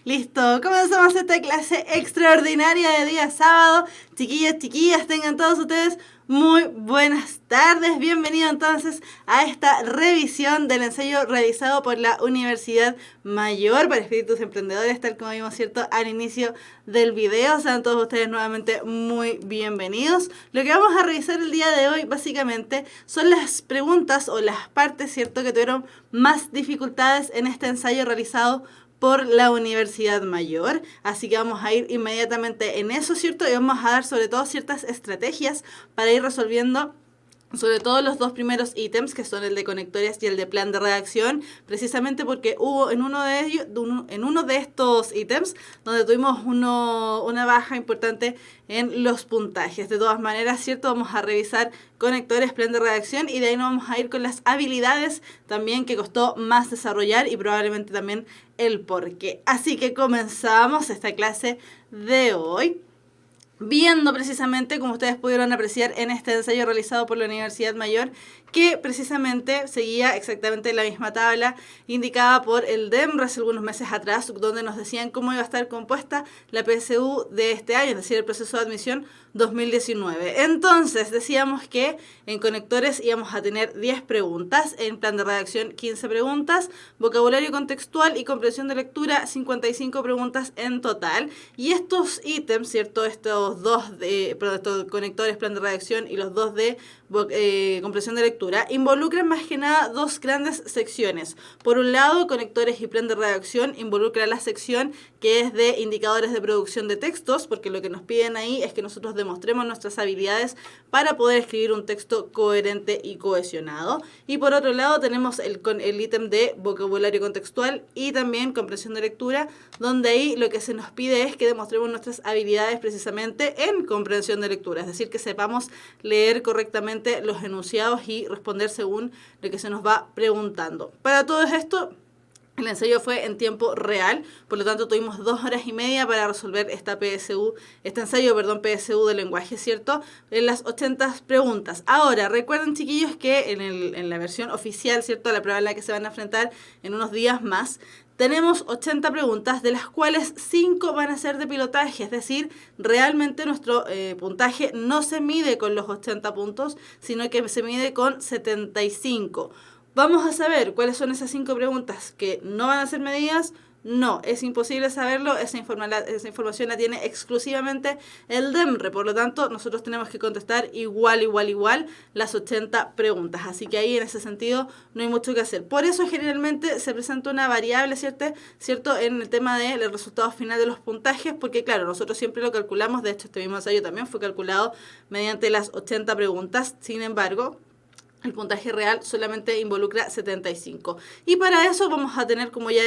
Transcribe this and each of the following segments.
Listo, comenzamos esta clase extraordinaria de día sábado. Chiquillas, chiquillas, tengan todos ustedes muy buenas tardes. Bienvenidos entonces a esta revisión del ensayo realizado por la Universidad Mayor para Espíritus Emprendedores, tal como vimos, ¿cierto?, al inicio del video. Sean todos ustedes nuevamente muy bienvenidos. Lo que vamos a revisar el día de hoy básicamente son las preguntas o las partes, ¿cierto?, que tuvieron más dificultades en este ensayo realizado por la Universidad Mayor. Así que vamos a ir inmediatamente en eso, ¿cierto? Y vamos a dar sobre todo ciertas estrategias para ir resolviendo sobre todo los dos primeros ítems, que son el de conectores y el de plan de redacción, precisamente porque hubo en uno de estos ítems donde tuvimos una baja importante en los puntajes. De todas maneras, ¿cierto? Vamos a revisar conectores, plan de redacción, y de ahí nos vamos a ir con las habilidades también que costó más desarrollar y probablemente también el por qué. Así que comenzamos esta clase de hoy viendo precisamente, como ustedes pudieron apreciar en este ensayo realizado por la Universidad Mayor, que precisamente seguía exactamente la misma tabla indicada por el DEMRE hace algunos meses atrás, donde nos decían cómo iba a estar compuesta la PSU de este año, es decir, el proceso de admisión 2019. Entonces, decíamos que en conectores íbamos a tener 10 preguntas, en plan de redacción 15 preguntas, vocabulario contextual y comprensión de lectura 55 preguntas en total. Y estos ítems, ¿cierto?, estos conectores, plan de redacción y los dos de comprensión de lectura, involucran más que nada dos grandes secciones. Por un lado, conectores y plan de redacción involucra la sección que es de indicadores de producción de textos, porque lo que nos piden ahí es que nosotros demostremos nuestras habilidades para poder escribir un texto coherente y cohesionado. Y por otro lado tenemos el ítem de vocabulario contextual y también comprensión de lectura, donde ahí lo que se nos pide es que demostremos nuestras habilidades precisamente en comprensión de lectura, es decir, que sepamos leer correctamente los enunciados y responder según lo que se nos va preguntando. Para todo esto, el ensayo fue en tiempo real, por lo tanto tuvimos 2 horas y media para resolver este ensayo PSU de lenguaje, ¿cierto?, en las 80 preguntas. Ahora, recuerden, chiquillos, que en la versión oficial, ¿cierto?, la prueba en la que se van a enfrentar en unos días más, tenemos 80 preguntas, de las cuales 5 van a ser de pilotaje, es decir, realmente nuestro puntaje no se mide con los 80 puntos, sino que se mide con 75. Vamos a saber cuáles son esas 5 preguntas que no van a ser medidas. No, es imposible saberlo, esa información la tiene exclusivamente el DEMRE, por lo tanto nosotros tenemos que contestar igual las 80 preguntas, así que ahí en ese sentido no hay mucho que hacer. Por eso generalmente se presenta una variable, ¿cierto?, en el tema del resultado final de los puntajes, porque claro, nosotros siempre lo calculamos, de hecho este mismo ensayo también fue calculado mediante las 80 preguntas, sin embargo, el puntaje real solamente involucra 75. Y para eso vamos a tener, como ya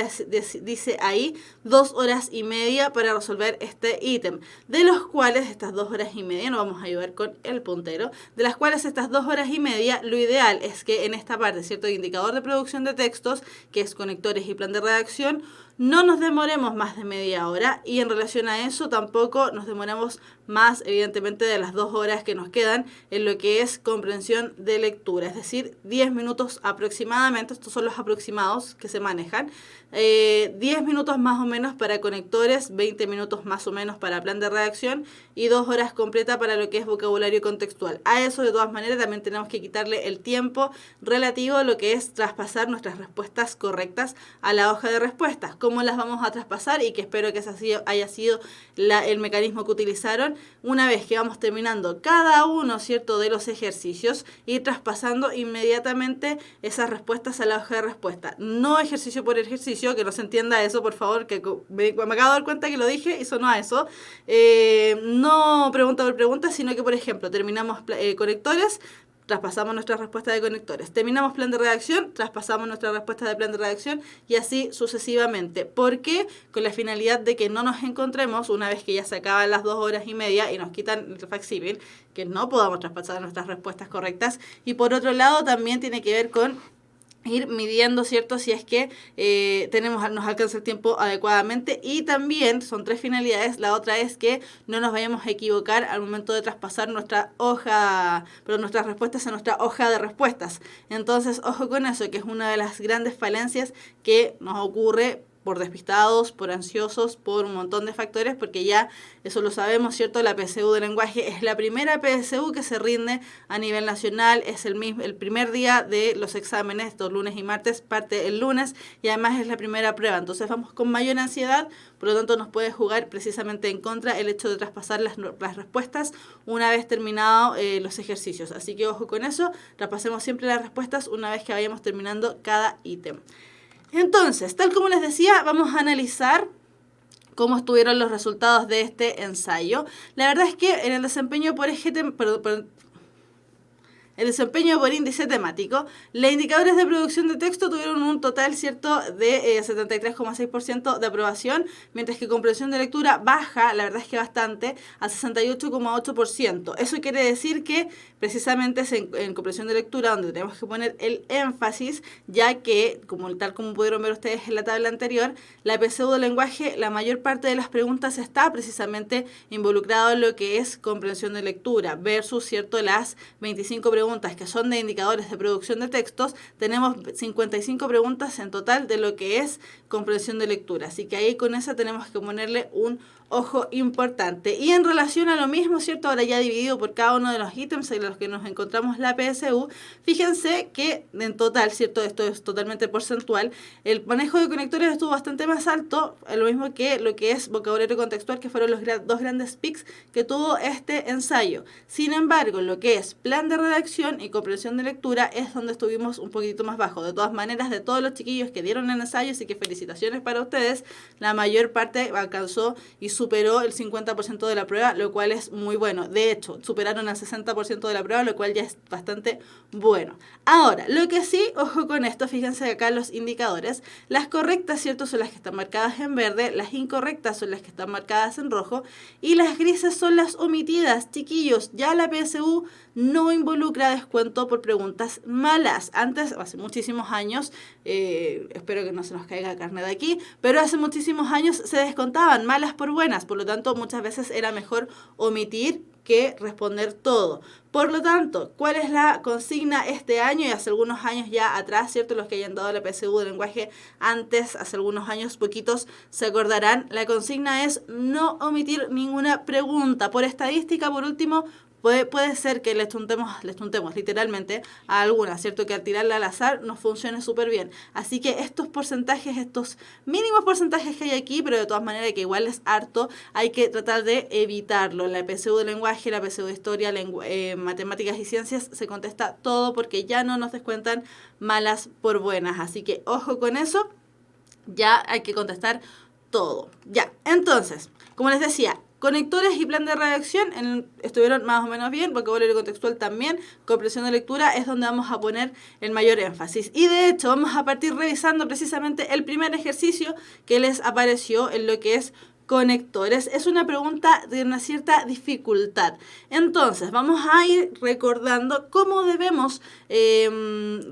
dice ahí, 2 horas y media para resolver este ítem. De los cuales estas 2 horas y media, nos vamos a ayudar con el puntero, de las cuales estas 2 horas y media, lo ideal es que en esta parte, ¿cierto?, de indicador de producción de textos, que es conectores y plan de redacción, no nos demoremos más de media hora, y en relación a eso tampoco nos demoramos más, evidentemente, de las 2 horas que nos quedan en lo que es comprensión de lectura, es decir, 10 minutos aproximadamente, estos son los aproximados que se manejan, 10 minutos más o menos para conectores, 20 minutos más o menos para plan de redacción y 2 horas completa para lo que es vocabulario contextual. A eso, de todas maneras, también tenemos que quitarle el tiempo relativo a lo que es traspasar nuestras respuestas correctas a la hoja de respuestas. ¿Cómo las vamos a traspasar? Y que espero que ese haya sido el mecanismo que utilizaron. Una vez que vamos terminando cada uno, ¿cierto?, de los ejercicios, y traspasando inmediatamente esas respuestas a la hoja de respuesta. No ejercicio por ejercicio, que no se entienda eso, por favor, que me acabo de dar cuenta que lo dije y sonó a eso. No pregunta por pregunta, sino que, por ejemplo, terminamos conectores, traspasamos nuestra respuesta de conectores. Terminamos plan de redacción, traspasamos nuestra respuesta de plan de redacción, y así sucesivamente. ¿Por qué? Con la finalidad de que no nos encontremos, una vez que ya se acaban las 2 horas y media y nos quitan el facsímil, que no podamos traspasar nuestras respuestas correctas. Y por otro lado, también tiene que ver con ir midiendo, ¿cierto?, si es que nos alcanza el tiempo adecuadamente. Y también son 3 finalidades. La otra es que no nos vayamos a equivocar al momento de traspasar nuestras respuestas a nuestra hoja de respuestas. Entonces, ojo con eso, que es una de las grandes falencias que nos ocurre por despistados, por ansiosos, por un montón de factores, porque ya eso lo sabemos, ¿cierto? La PSU de lenguaje es la primera PSU que se rinde a nivel nacional, es el primer día de los exámenes, estos lunes y martes, parte el lunes, y además es la primera prueba, entonces vamos con mayor ansiedad, por lo tanto nos puede jugar precisamente en contra el hecho de traspasar las respuestas una vez terminados los ejercicios, así que ojo con eso, traspasemos siempre las respuestas una vez que vayamos terminando cada ítem. Entonces, tal como les decía, vamos a analizar cómo estuvieron los resultados de este ensayo. La verdad es que en el desempeño por eje el desempeño por índice temático, los indicadores de producción de texto tuvieron un total, ¿cierto?, de 73,6% de aprobación, mientras que comprensión de lectura baja, la verdad es que bastante, a 68,8%. Eso quiere decir que precisamente es en comprensión de lectura donde tenemos que poner el énfasis, ya que, tal como pudieron ver ustedes en la tabla anterior, la PSU de lenguaje, la mayor parte de las preguntas está precisamente involucrado en lo que es comprensión de lectura, versus, ¿cierto?, las 25 preguntas que son de indicadores de producción de textos, tenemos 55 preguntas en total de lo que es comprensión de lectura. Así que ahí con esa tenemos que ponerle un ojo importante. Y en relación a lo mismo, ¿cierto? Ahora ya dividido por cada uno de los ítems en los que nos encontramos la PSU, fíjense que en total, ¿cierto? Esto es totalmente porcentual, el manejo de conectores estuvo bastante más alto, lo mismo que lo que es vocabulario contextual, que fueron los dos grandes pics que tuvo este ensayo. Sin embargo, lo que es plan de redacción y comprensión de lectura es donde estuvimos un poquito más bajo. De todas maneras, de todos los chiquillos que dieron el ensayo, así que felicitaciones para ustedes, la mayor parte alcanzó y superó el 50% de la prueba, lo cual es muy bueno. De hecho, superaron el 60% de la prueba, lo cual ya es bastante bueno. Ahora, lo que sí, ojo con esto, fíjense acá los indicadores. Las correctas, ¿cierto?, son las que están marcadas en verde, las incorrectas son las que están marcadas en rojo y las grises son las omitidas. Chiquillos, ya la PSU no involucra descuento por preguntas malas. Antes, hace muchísimos años, espero que no se nos caiga carne de aquí, pero hace muchísimos años se descontaban malas por buenas, por lo tanto muchas veces era mejor omitir que responder todo. Por lo tanto, ¿cuál es la consigna este año y hace algunos años ya atrás, ¿cierto? Los que hayan dado la PSU de lenguaje antes, hace algunos años, poquitos, se acordarán. La consigna es no omitir ninguna pregunta. Por estadística, por último, puede ser que les tuntemos literalmente a alguna, ¿cierto? Que al tirarla al azar nos funcione súper bien. Así que estos porcentajes, estos mínimos porcentajes que hay aquí, pero de todas maneras que igual es harto, hay que tratar de evitarlo. En la PSU de lenguaje, la PSU de historia, matemáticas y ciencias, se contesta todo porque ya no nos descuentan malas por buenas. Así que ojo con eso, ya hay que contestar todo. Ya, entonces, como les decía, conectores y plan de redacción estuvieron más o menos bien, vocabulario contextual también, comprensión de lectura es donde vamos a poner el mayor énfasis. Y de hecho vamos a partir revisando precisamente el primer ejercicio que les apareció en lo que es conectores. Es una pregunta de una cierta dificultad. Entonces, vamos a ir recordando cómo debemos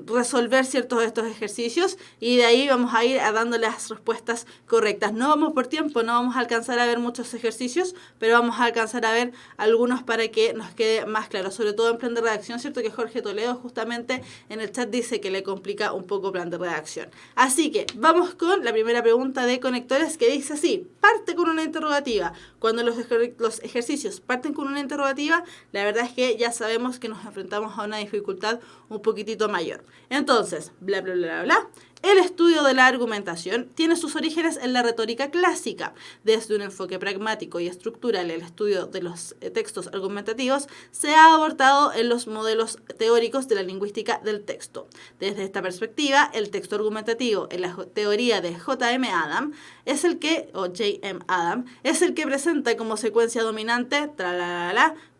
resolver ciertos de estos ejercicios y de ahí vamos a ir dando las respuestas correctas. No vamos por tiempo, no vamos a alcanzar a ver muchos ejercicios, pero vamos a alcanzar a ver algunos para que nos quede más claro, sobre todo en plan de redacción, ¿cierto? Que Jorge Toledo justamente en el chat dice que le complica un poco plan de redacción. Así que vamos con la primera pregunta de conectores que dice así: parte con una interrogativa. Cuando los ejercicios parten con una interrogativa, la verdad es que ya sabemos que nos enfrentamos a una dificultad un poquitito mayor. Entonces, bla, bla, bla, bla. El estudio de la argumentación tiene sus orígenes en la retórica clásica. Desde un enfoque pragmático y estructural, el estudio de los textos argumentativos se ha abordado en los modelos teóricos de la lingüística del texto. Desde esta perspectiva, el texto argumentativo en la teoría de J.M. Adam es el que, o J.M. Adam, es el que presenta como secuencia dominante,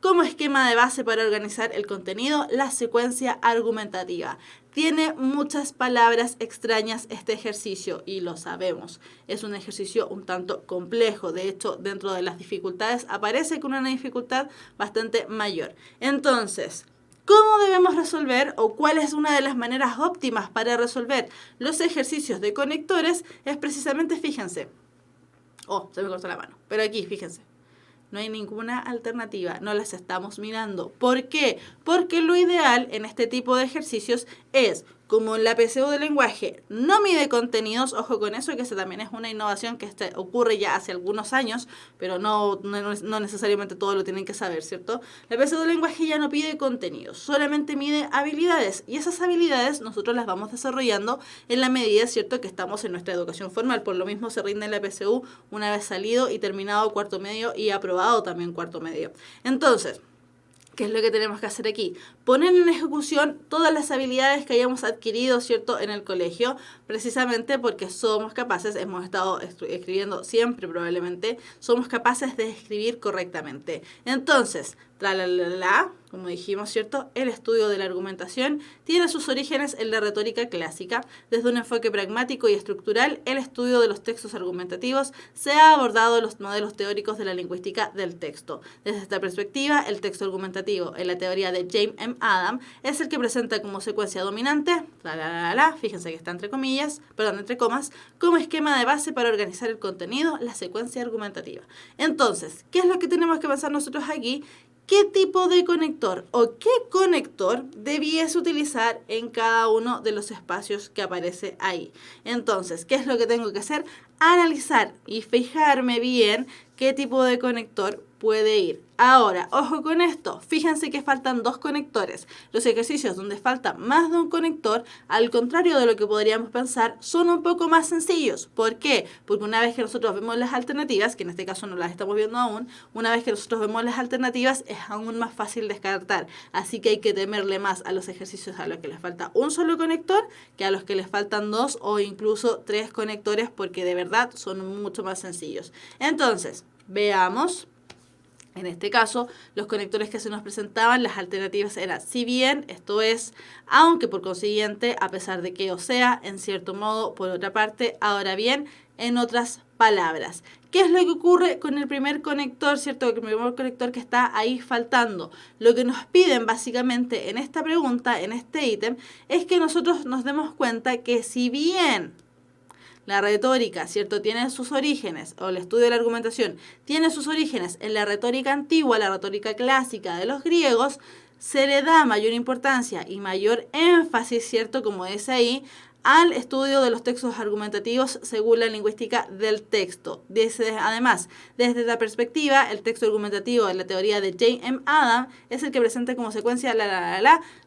como esquema de base para organizar el contenido, la secuencia argumentativa. Tiene muchas palabras extrañas este ejercicio y lo sabemos. Es un ejercicio un tanto complejo. De hecho, dentro de las dificultades aparece con una dificultad bastante mayor. Entonces, ¿cómo debemos resolver o cuál es una de las maneras óptimas para resolver los ejercicios de conectores? Es precisamente, fíjense. Oh, se me cortó la mano. Pero aquí, fíjense. No hay ninguna alternativa, no las estamos mirando. ¿Por qué? Porque lo ideal en este tipo de ejercicios es como la PSU de lenguaje no mide contenidos, ojo con eso, que esa también es una innovación que ocurre ya hace algunos años, pero no necesariamente todo lo tienen que saber, ¿cierto? La PSU de lenguaje ya no pide contenidos, solamente mide habilidades, y esas habilidades nosotros las vamos desarrollando en la medida, ¿cierto?, que estamos en nuestra educación formal. Por lo mismo se rinde la PSU una vez salido y terminado cuarto medio y aprobado también cuarto medio. Entonces, ¿qué es lo que tenemos que hacer aquí? Poner en ejecución todas las habilidades que hayamos adquirido, ¿cierto?, en el colegio, precisamente porque somos capaces, hemos estado escribiendo siempre probablemente, somos capaces de escribir correctamente. Entonces, como dijimos, ¿cierto?, el estudio de la argumentación tiene sus orígenes en la retórica clásica. Desde un enfoque pragmático y estructural, el estudio de los textos argumentativos se ha abordado los modelos teóricos de la lingüística del texto. Desde esta perspectiva, el texto argumentativo en la teoría de James M. Adam es el que presenta como secuencia dominante, fíjense que está entre comas, como esquema de base para organizar el contenido, la secuencia argumentativa. Entonces, ¿qué es lo que tenemos que pensar nosotros aquí? ¿Qué tipo de conector o qué conector debiese utilizar en cada uno de los espacios que aparece ahí? Entonces, ¿qué es lo que tengo que hacer? Analizar y fijarme bien qué tipo de conector puede ir. Ahora, ojo con esto, fíjense que faltan dos conectores. Los ejercicios donde falta más de un conector, al contrario de lo que podríamos pensar, son un poco más sencillos. ¿Por qué? Porque una vez que nosotros vemos las alternativas, que en este caso no las estamos viendo aún, una vez que nosotros vemos las alternativas es aún más fácil descartar. Así que hay que temerle más a los ejercicios a los que les falta un solo conector que a los que les faltan dos o incluso tres conectores, porque de verdad son mucho más sencillos. Entonces, veamos. En este caso, los conectores que se nos presentaban, las alternativas eran si bien, esto es, aunque por consiguiente, a pesar de que o sea, en cierto modo, por otra parte, ahora bien, en otras palabras. ¿Qué es lo que ocurre con el primer conector, cierto? El primer conector que está ahí faltando. Lo que nos piden básicamente en esta pregunta, en este ítem, es que nosotros nos demos cuenta que si bien la retórica, ¿cierto?, tiene sus orígenes, o el estudio de la argumentación, tiene sus orígenes en la retórica antigua, la retórica clásica de los griegos, se le da mayor importancia y mayor énfasis, ¿cierto?, como es ahí, al estudio de los textos argumentativos según la lingüística del texto. Además, desde esta perspectiva, el texto argumentativo de la teoría de James M. Adam es el que presenta como secuencia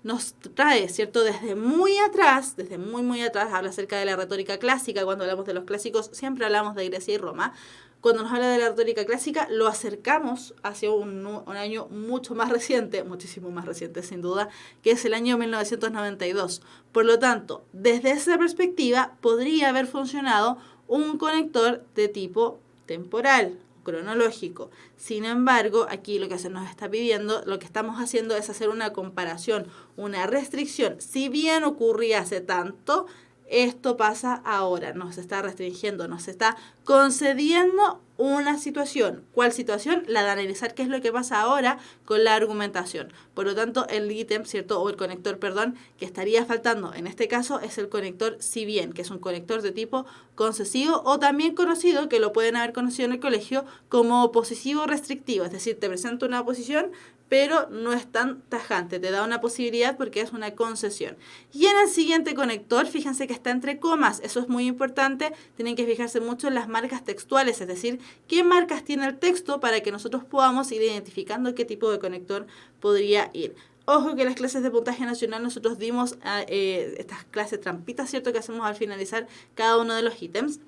nos trae, ¿cierto? Desde muy atrás, muy atrás, habla acerca de la retórica clásica. Cuando hablamos de los clásicos, siempre hablamos de Grecia y Roma. Cuando nos habla de la retórica clásica, lo acercamos hacia un año mucho más reciente, muchísimo más reciente sin duda, que es el año 1992. Por lo tanto, desde esa perspectiva, podría haber funcionado un conector de tipo temporal, cronológico. Sin embargo, aquí lo que se nos está pidiendo, lo que estamos haciendo es hacer una comparación, una restricción. Si bien ocurría hace tanto, esto pasa ahora, nos está restringiendo, nos está concediendo una situación. ¿Cuál situación? La de analizar qué es lo que pasa ahora con la argumentación. Por lo tanto, el ítem, ¿cierto? O el conector, perdón, que estaría faltando en este caso es el conector si bien, que es un conector de tipo concesivo o también conocido, que lo pueden haber conocido en el colegio, como posesivo restrictivo. Es decir, te presento una posición, pero no es tan tajante, te da una posibilidad porque es una concesión. Y en el siguiente conector, fíjense que está entre comas, eso es muy importante, tienen que fijarse mucho en las marcas textuales, es decir, qué marcas tiene el texto para que nosotros podamos ir identificando qué tipo de conector podría ir. Ojo que en las clases de puntaje nacional nosotros dimos estas clases trampitas, ¿cierto?, que hacemos al finalizar cada uno de los ítems.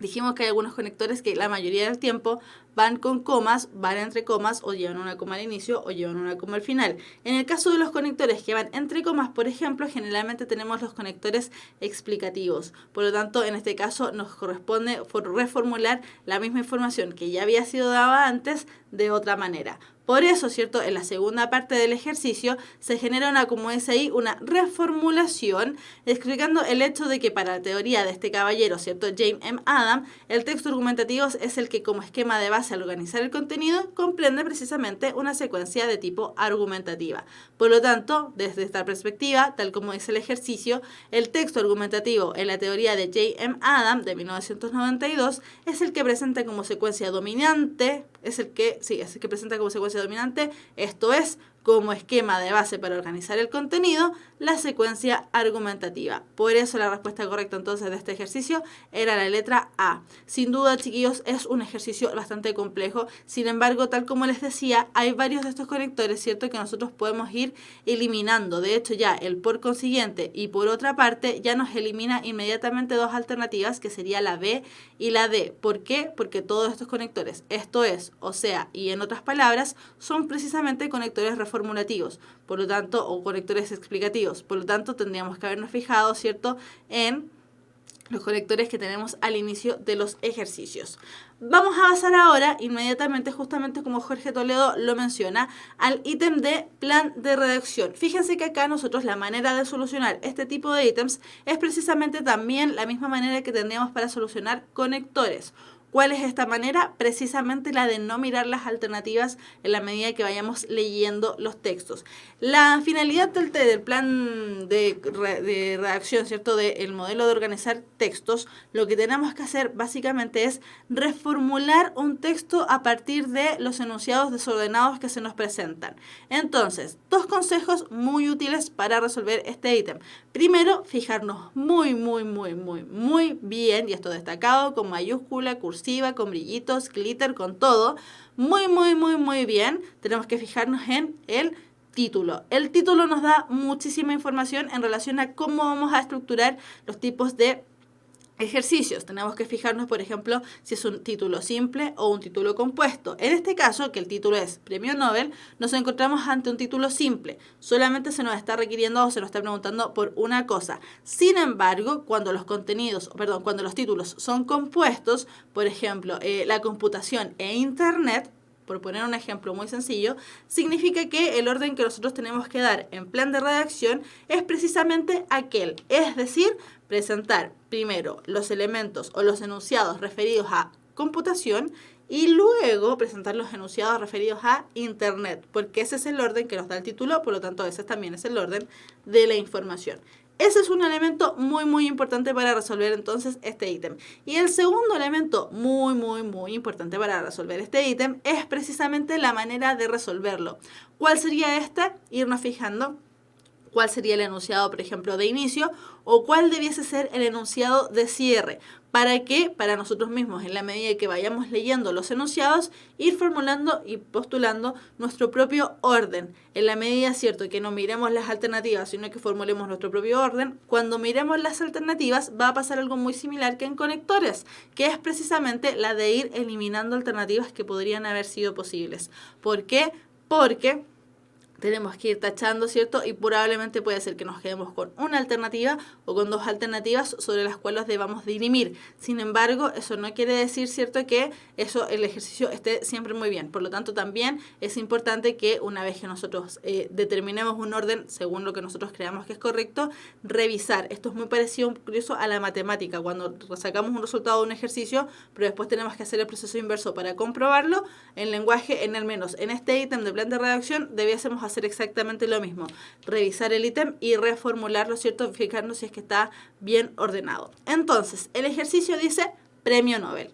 Dijimos que hay algunos conectores que la mayoría del tiempo van con comas, van entre comas o llevan una coma al inicio o llevan una coma al final. En el caso de los conectores que van entre comas, por ejemplo, generalmente tenemos los conectores explicativos. Por lo tanto, en este caso nos corresponde reformular la misma información que ya había sido dada antes de otra manera. Por eso, ¿cierto?, en la segunda parte del ejercicio se genera una reformulación explicando el hecho de que para la teoría de este caballero, ¿cierto?, James M. Adam, el texto argumentativo es el que como esquema de base al organizar el contenido comprende precisamente una secuencia de tipo argumentativa. Por lo tanto, desde esta perspectiva, tal como dice el ejercicio, el texto argumentativo en la teoría de James M. Adam de 1992 es el que presenta como secuencia dominante es el que presenta como secuencia dominante, esto es, como esquema de base para organizar el contenido, la secuencia argumentativa. Por eso la respuesta correcta entonces de este ejercicio era la letra A. Sin duda, chiquillos, es un ejercicio bastante complejo. Sin embargo, tal como les decía, hay varios de estos conectores, ¿cierto?, que nosotros podemos ir eliminando. De hecho, ya el por consiguiente y por otra parte ya nos elimina inmediatamente dos alternativas, que sería la B y la D. ¿Por qué? Porque todos estos conectores, esto es, o sea, y en otras palabras, son precisamente conectores reformulativos, por lo tanto, o conectores explicativos. Por lo tanto, tendríamos que habernos fijado, ¿cierto?, en los conectores que tenemos al inicio de los ejercicios. Vamos a pasar ahora inmediatamente, justamente como Jorge Toledo lo menciona, al ítem de plan de redacción. Fíjense que acá nosotros la manera de solucionar este tipo de ítems es precisamente también la misma manera que tendríamos para solucionar conectores. ¿Cuál es esta manera? Precisamente la de no mirar las alternativas en la medida que vayamos leyendo los textos. La finalidad del plan de redacción, ¿cierto?, del modelo de organizar textos, lo que tenemos que hacer básicamente es reformular un texto a partir de los enunciados desordenados que se nos presentan. Entonces, dos consejos muy útiles para resolver este ítem. Primero, fijarnos muy bien, y esto destacado con mayúscula, cursiva, con brillitos, glitter, con todo, muy bien. Tenemos que fijarnos en el título. El título nos da muchísima información en relación a cómo vamos a estructurar los tipos de ejercicios. Tenemos que fijarnos, por ejemplo, si es un título simple o un título compuesto. En este caso, que el título es Premio Nobel, nos encontramos ante un título simple. Solamente se nos está requiriendo o se nos está preguntando por una cosa. Sin embargo, cuando los títulos son compuestos, por ejemplo, la computación e Internet, por poner un ejemplo muy sencillo, significa que el orden que nosotros tenemos que dar en plan de redacción es precisamente aquel, es decir, presentar primero los elementos o los enunciados referidos a computación y luego presentar los enunciados referidos a Internet, porque ese es el orden que nos da el título, por lo tanto ese también es el orden de la información. Ese es un elemento muy importante para resolver entonces este ítem. Y el segundo elemento muy importante para resolver este ítem es precisamente la manera de resolverlo. ¿Cuál sería esta? Irnos fijando cuál sería el enunciado, por ejemplo, de inicio o cuál debiese ser el enunciado de cierre. ¿Para qué? Para nosotros mismos, en la medida que vayamos leyendo los enunciados, ir formulando y postulando nuestro propio orden. En la medida, cierto, que no miremos las alternativas, sino que formulemos nuestro propio orden, cuando miremos las alternativas va a pasar algo muy similar que en conectores, que es precisamente la de ir eliminando alternativas que podrían haber sido posibles. ¿Por qué? Porque tenemos que ir tachando, ¿cierto? Y probablemente puede ser que nos quedemos con una alternativa o con dos alternativas sobre las cuales debamos dirimir. Sin embargo, eso no quiere decir, ¿cierto?, que el ejercicio esté siempre muy bien. Por lo tanto, también es importante que una vez que nosotros determinemos un orden según lo que nosotros creamos que es correcto, revisar. Esto es muy parecido incluso a la matemática. Cuando sacamos un resultado de un ejercicio, pero después tenemos que hacer el proceso inverso para comprobarlo, en lenguaje, al menos en este ítem de plan de redacción, debiésemos hacer exactamente lo mismo, revisar el ítem y reformularlo, ¿cierto?, fijarnos si es que está bien ordenado. Entonces, el ejercicio dice Premio Nobel.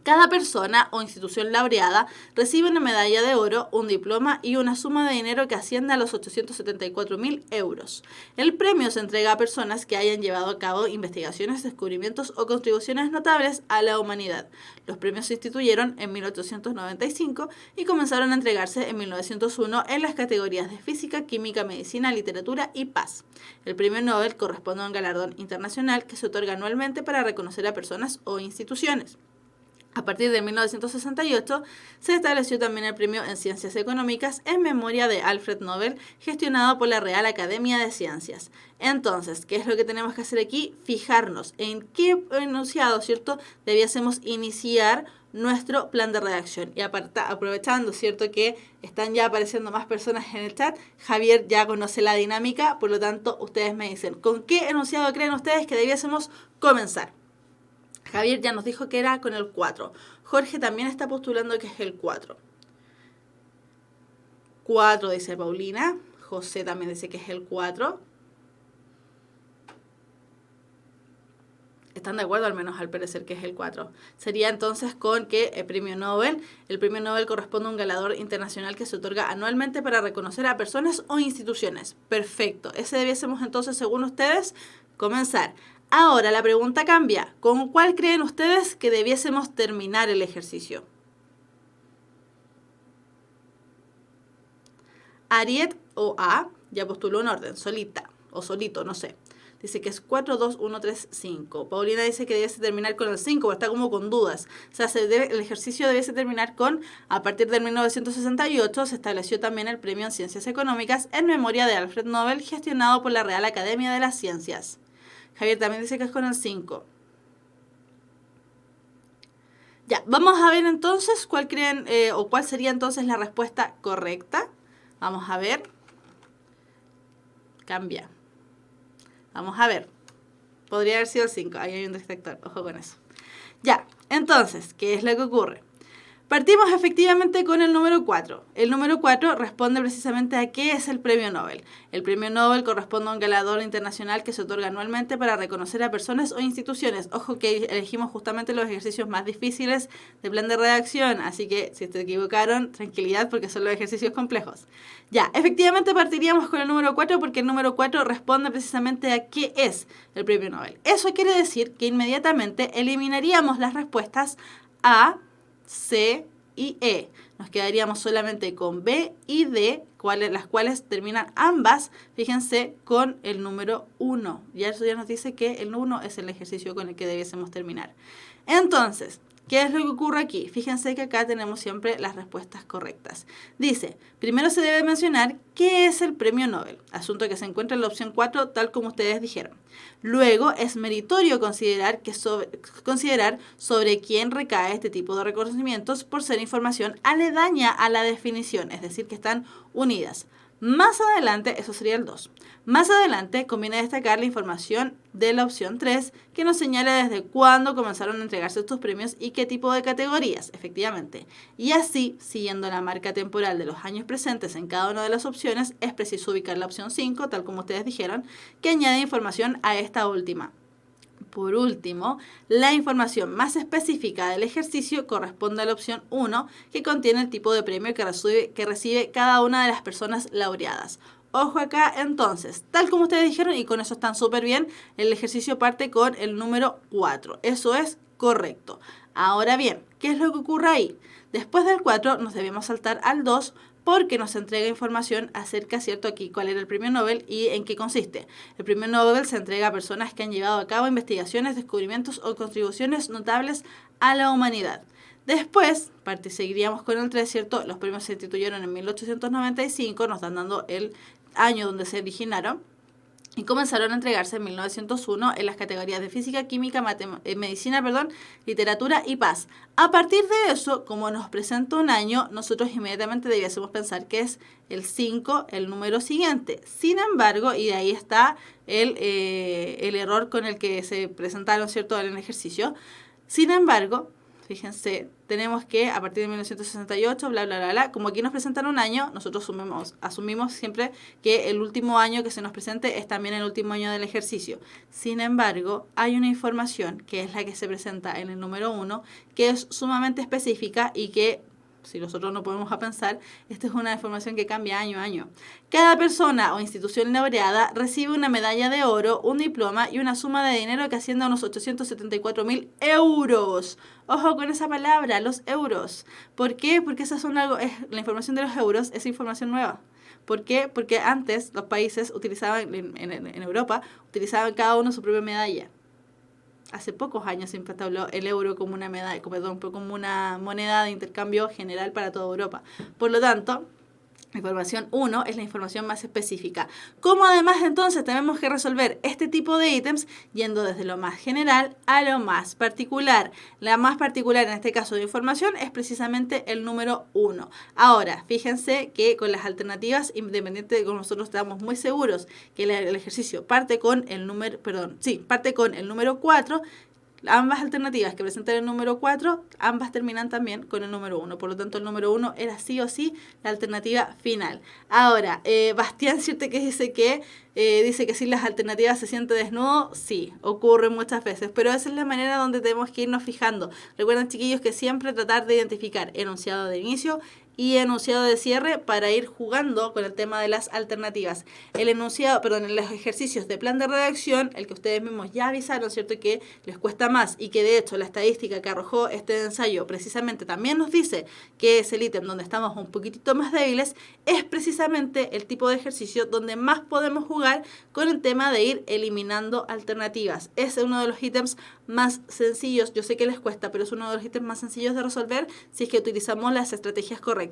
Cada persona o institución laureada recibe una medalla de oro, un diploma y una suma de dinero que asciende a los 874.000 euros. El premio se entrega a personas que hayan llevado a cabo investigaciones, descubrimientos o contribuciones notables a la humanidad. Los premios se instituyeron en 1895 y comenzaron a entregarse en 1901 en las categorías de física, química, medicina, literatura y paz. El premio Nobel corresponde a un galardón internacional que se otorga anualmente para reconocer a personas o instituciones. A partir de 1968 se estableció también el premio en Ciencias Económicas en memoria de Alfred Nobel, gestionado por la Real Academia de Ciencias. Entonces, ¿qué es lo que tenemos que hacer aquí? Fijarnos en qué enunciado, ¿cierto?, debiésemos iniciar nuestro plan de redacción. Y aprovechando, ¿cierto?, que están ya apareciendo más personas en el chat, Javier ya conoce la dinámica, por lo tanto, ustedes me dicen, ¿con qué enunciado creen ustedes que debiésemos comenzar? Javier ya nos dijo que era con el 4. Jorge también está postulando que es el 4. 4 dice Paulina. José también dice que es el 4. Están de acuerdo, al menos al parecer, que es el 4. Sería entonces con que el premio Nobel corresponde a un galardón internacional que se otorga anualmente para reconocer a personas o instituciones. Perfecto. Ese debiésemos entonces, según ustedes, comenzar. Ahora la pregunta cambia. ¿Con cuál creen ustedes que debiésemos terminar el ejercicio? Ariet o A ya postuló un orden, solita o solito, no sé. Dice que es 4, 2, 1, 3, 5. Paulina dice que debiese terminar con el 5, pero está como con dudas. O sea, el ejercicio debiese terminar con, a partir de 1968, se estableció también el premio en Ciencias Económicas en memoria de Alfred Nobel, gestionado por la Real Academia de las Ciencias. Javier también dice que es con el 5. Ya, vamos a ver entonces cuál creen o cuál sería entonces la respuesta correcta. Vamos a ver. Cambia. Vamos a ver. Podría haber sido el 5. Ahí hay un distractor. Ojo con eso. Ya. Entonces, ¿qué es lo que ocurre? Partimos efectivamente con el número 4. El número 4 responde precisamente a qué es el premio Nobel. El premio Nobel corresponde a un galardón internacional que se otorga anualmente para reconocer a personas o instituciones. Ojo que elegimos justamente los ejercicios más difíciles de plan de redacción, así que si se equivocaron, tranquilidad porque son los ejercicios complejos. Ya, efectivamente partiríamos con el número 4 porque el número 4 responde precisamente a qué es el premio Nobel. Eso quiere decir que inmediatamente eliminaríamos las respuestas A, C y E. Nos quedaríamos solamente con B y D, las cuales terminan ambas, fíjense, con el número 1. Ya eso ya nos dice que el 1 es el ejercicio con el que debiésemos terminar. Entonces, ¿qué es lo que ocurre aquí? Fíjense que acá tenemos siempre las respuestas correctas. Dice, primero se debe mencionar qué es el premio Nobel, asunto que se encuentra en la opción 4, tal como ustedes dijeron. Luego, es meritorio considerar sobre quién recae este tipo de reconocimientos por ser información aledaña a la definición, es decir, que están unidas. Más adelante, eso sería el 2. Más adelante, conviene destacar la información de la opción 3, que nos señala desde cuándo comenzaron a entregarse estos premios y qué tipo de categorías, efectivamente. Y así, siguiendo la marca temporal de los años presentes en cada una de las opciones, es preciso ubicar la opción 5, tal como ustedes dijeron, que añade información a esta última. Por último, la información más específica del ejercicio corresponde a la opción 1, que contiene el tipo de premio que recibe cada una de las personas laureadas. Ojo acá, entonces, tal como ustedes dijeron, y con eso están súper bien, el ejercicio parte con el número 4. Eso es correcto. Ahora bien, ¿qué es lo que ocurre ahí? Después del 4 nos debemos saltar al 2, porque nos entrega información acerca, ¿cierto? Aquí cuál era el premio Nobel y en qué consiste. El premio Nobel se entrega a personas que han llevado a cabo investigaciones, descubrimientos o contribuciones notables a la humanidad. Después, seguiríamos con el 3, ¿cierto? Los premios se instituyeron en 1895, nos están dando el año donde se originaron. Y comenzaron a entregarse en 1901 en las categorías de física, química, medicina, literatura y paz. A partir de eso, como nos presenta un año, nosotros inmediatamente debiésemos pensar que es el 5, el número siguiente. Sin embargo, y de ahí está el error con el que se presentaron, ¿cierto?, en el ejercicio. Sin embargo, fíjense, tenemos que a partir de 1968, bla, bla, bla, bla, como aquí nos presentan un año, nosotros asumimos siempre que el último año que se nos presente es también el último año del ejercicio. Sin embargo, hay una información que es la que se presenta en el número 1, que es sumamente específica y que, si nosotros no podemos pensar, esta es una información que cambia año a año. Cada persona o institución laureada recibe una medalla de oro, un diploma y una suma de dinero que asciende a unos 874.000 euros. Ojo con esa palabra, los euros. ¿Por qué? Porque la información de los euros es información nueva. ¿Por qué? Porque antes los países utilizaban, en Europa, utilizaban cada uno su propia medalla. Hace pocos años se establó el euro como una como una moneda de intercambio general para toda Europa. Por lo tanto, la información 1 es la información más específica. ¿Cómo además entonces tenemos que resolver este tipo de ítems yendo desde lo más general a lo más particular? La más particular en este caso de información es precisamente el número 1. Ahora, fíjense que con las alternativas, independiente de que nosotros estamos muy seguros que el ejercicio parte con el número 4, ambas alternativas que presentan el número 4, ambas terminan también con el número 1. Por lo tanto, el número 1 era sí o sí la alternativa final. Ahora, Bastián, ¿cierto? Que dice que si las alternativas se siente desnudo, sí, ocurre muchas veces, pero esa es la manera donde tenemos que irnos fijando. Recuerden, chiquillos, que siempre tratar de identificar enunciado de inicio y enunciado de cierre para ir jugando con el tema de las alternativas. El enunciado, perdón, en los ejercicios de plan de redacción, el que ustedes mismos ya avisaron, ¿cierto? Que les cuesta más y que de hecho la estadística que arrojó este ensayo precisamente también nos dice que es el ítem donde estamos un poquitito más débiles, es precisamente el tipo de ejercicio donde más podemos jugar con el tema de ir eliminando alternativas. Es uno de los ítems más sencillos, yo sé que les cuesta, pero es uno de los ítems más sencillos de resolver si es que utilizamos las estrategias correctas.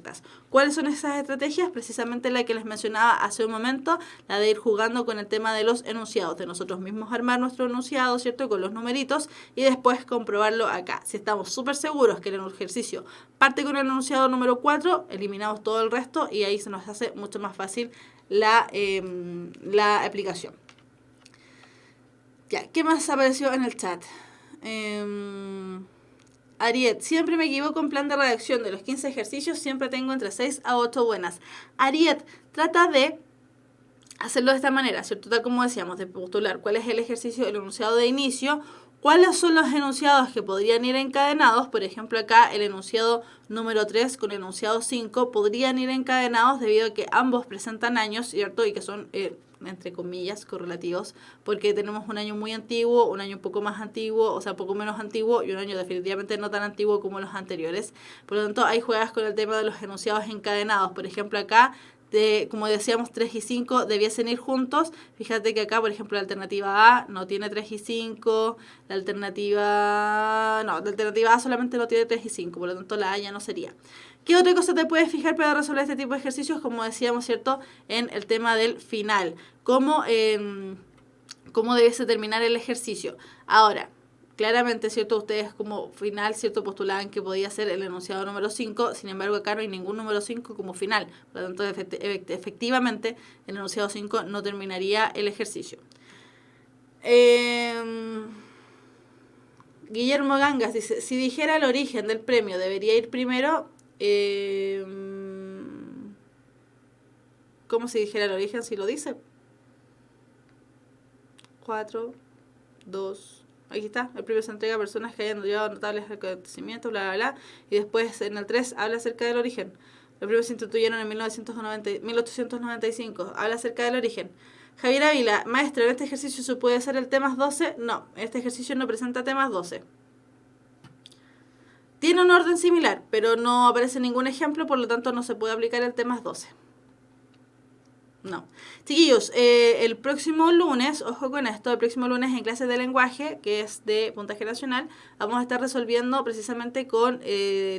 ¿Cuáles son esas estrategias? Precisamente la que les mencionaba hace un momento, la de ir jugando con el tema de los enunciados, de nosotros mismos armar nuestro enunciado, ¿cierto? Con los numeritos y después comprobarlo acá. Si estamos súper seguros que el ejercicio parte con el enunciado número 4, eliminamos todo el resto y ahí se nos hace mucho más fácil la aplicación. Ya, ¿qué más apareció en el chat? Ariet, siempre me equivoco en plan de redacción. De los 15 ejercicios siempre tengo entre 6 a 8 buenas. Ariet, trata de hacerlo de esta manera, ¿cierto? Tal como decíamos, de postular cuál es el ejercicio, el enunciado de inicio, cuáles son los enunciados que podrían ir encadenados. Por ejemplo, acá el enunciado número 3 con el enunciado 5 podrían ir encadenados debido a que ambos presentan años, ¿cierto? Y que son entre comillas, correlativos, porque tenemos un año muy antiguo, un año un poco más antiguo, o sea, poco menos antiguo, y un año definitivamente no tan antiguo como los anteriores. Por lo tanto, hay juegas con el tema de los enunciados encadenados. Por ejemplo, acá, como decíamos, 3 y 5 debiesen ir juntos. Fíjate que acá, por ejemplo, la alternativa A no tiene 3 y 5, la alternativa A solamente no tiene 3 y 5, por lo tanto la A ya no sería. ¿Qué otra cosa te puedes fijar para resolver este tipo de ejercicios? Como decíamos, ¿cierto? En el tema del final. ¿Cómo debiese terminar el ejercicio? Ahora, claramente, ¿cierto? Ustedes como final, ¿cierto? Postulaban que podía ser el enunciado número 5. Sin embargo, acá no hay ningún número 5 como final. Por lo tanto, efectivamente, el enunciado 5 no terminaría el ejercicio. Guillermo Gangas dice, si dijera el origen del premio, ¿debería ir primero? ¿Cómo si dijera el origen si lo dice? 4, 2, aquí está, el premio se entrega a personas que hayan llevado notables acontecimientos, bla, bla, bla, y después en el 3 habla acerca del origen. Los premios se instituyeron en 1895, habla acerca del origen. Javier Ávila, maestro, ¿en este ejercicio se puede hacer el temas 12? No, este ejercicio no presenta temas 12. Tiene un orden similar, pero no aparece ningún ejemplo, por lo tanto no se puede aplicar el temas 12. No. Chiquillos, el próximo lunes, ojo con esto, el próximo lunes en clases de lenguaje, que es de puntaje nacional, vamos a estar resolviendo precisamente con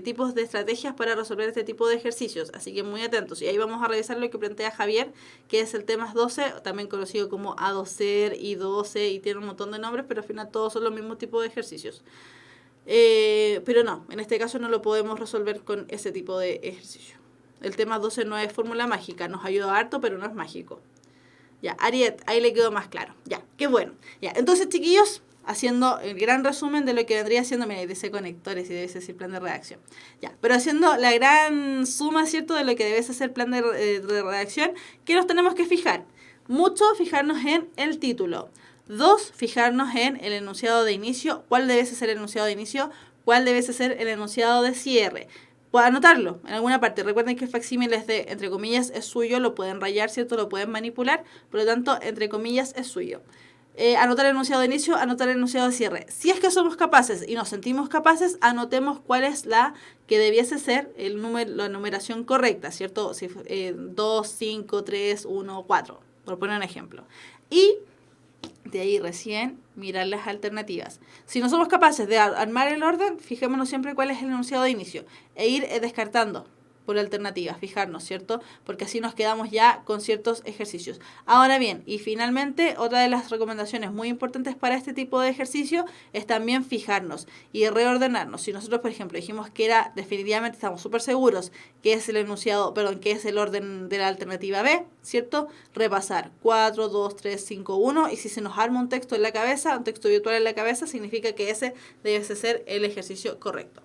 tipos de estrategias para resolver este tipo de ejercicios. Así que muy atentos. Y ahí vamos a revisar lo que plantea Javier, que es el temas 12, también conocido como A12, I12, y tiene un montón de nombres, pero al final todos son los mismos tipos de ejercicios. Pero no, en este caso no lo podemos resolver con ese tipo de ejercicio. El tema 12 no es fórmula mágica, nos ayuda harto, pero no es mágico. Ya, Ariet, ahí le quedó más claro. Ya, qué bueno. Ya, entonces, chiquillos, haciendo el gran resumen de lo que vendría siendo, mira, dice conectores y debe ser plan de redacción. Ya, pero haciendo la gran suma, ¿cierto?, de lo que debe ser plan de redacción, ¿qué nos tenemos que fijar? Mucho, fijarnos en el título. 2, fijarnos en el enunciado de inicio. ¿Cuál debe ser el enunciado de inicio? ¿Cuál debe ser el enunciado de cierre? Puedo anotarlo en alguna parte. Recuerden que el facsímil es de, entre comillas, es suyo, lo pueden rayar, ¿cierto? Lo pueden manipular, por lo tanto, entre comillas, es suyo. Anotar el enunciado de inicio, anotar el enunciado de cierre. Si es que somos capaces y nos sentimos capaces, anotemos cuál es la que debiese ser la numeración correcta, ¿cierto? Si, 2, 5, 3, 1, 4, por poner un ejemplo. Y de ahí recién mirar las alternativas. Si no somos capaces de armar el orden, fijémonos siempre cuál es el enunciado de inicio e ir descartando. por alternativa, fijarnos, ¿cierto? Porque así nos quedamos ya con ciertos ejercicios. Ahora bien, y finalmente, otra de las recomendaciones muy importantes para este tipo de ejercicio es también fijarnos y reordenarnos. Si nosotros, por ejemplo, dijimos que era, definitivamente estamos súper seguros que es el enunciado, perdón, que es el orden de la alternativa B, ¿cierto? Repasar 4, 2, 3, 5, 1, y si se nos arma un texto en la cabeza, un texto virtual en la cabeza, significa que ese debe ser el ejercicio correcto.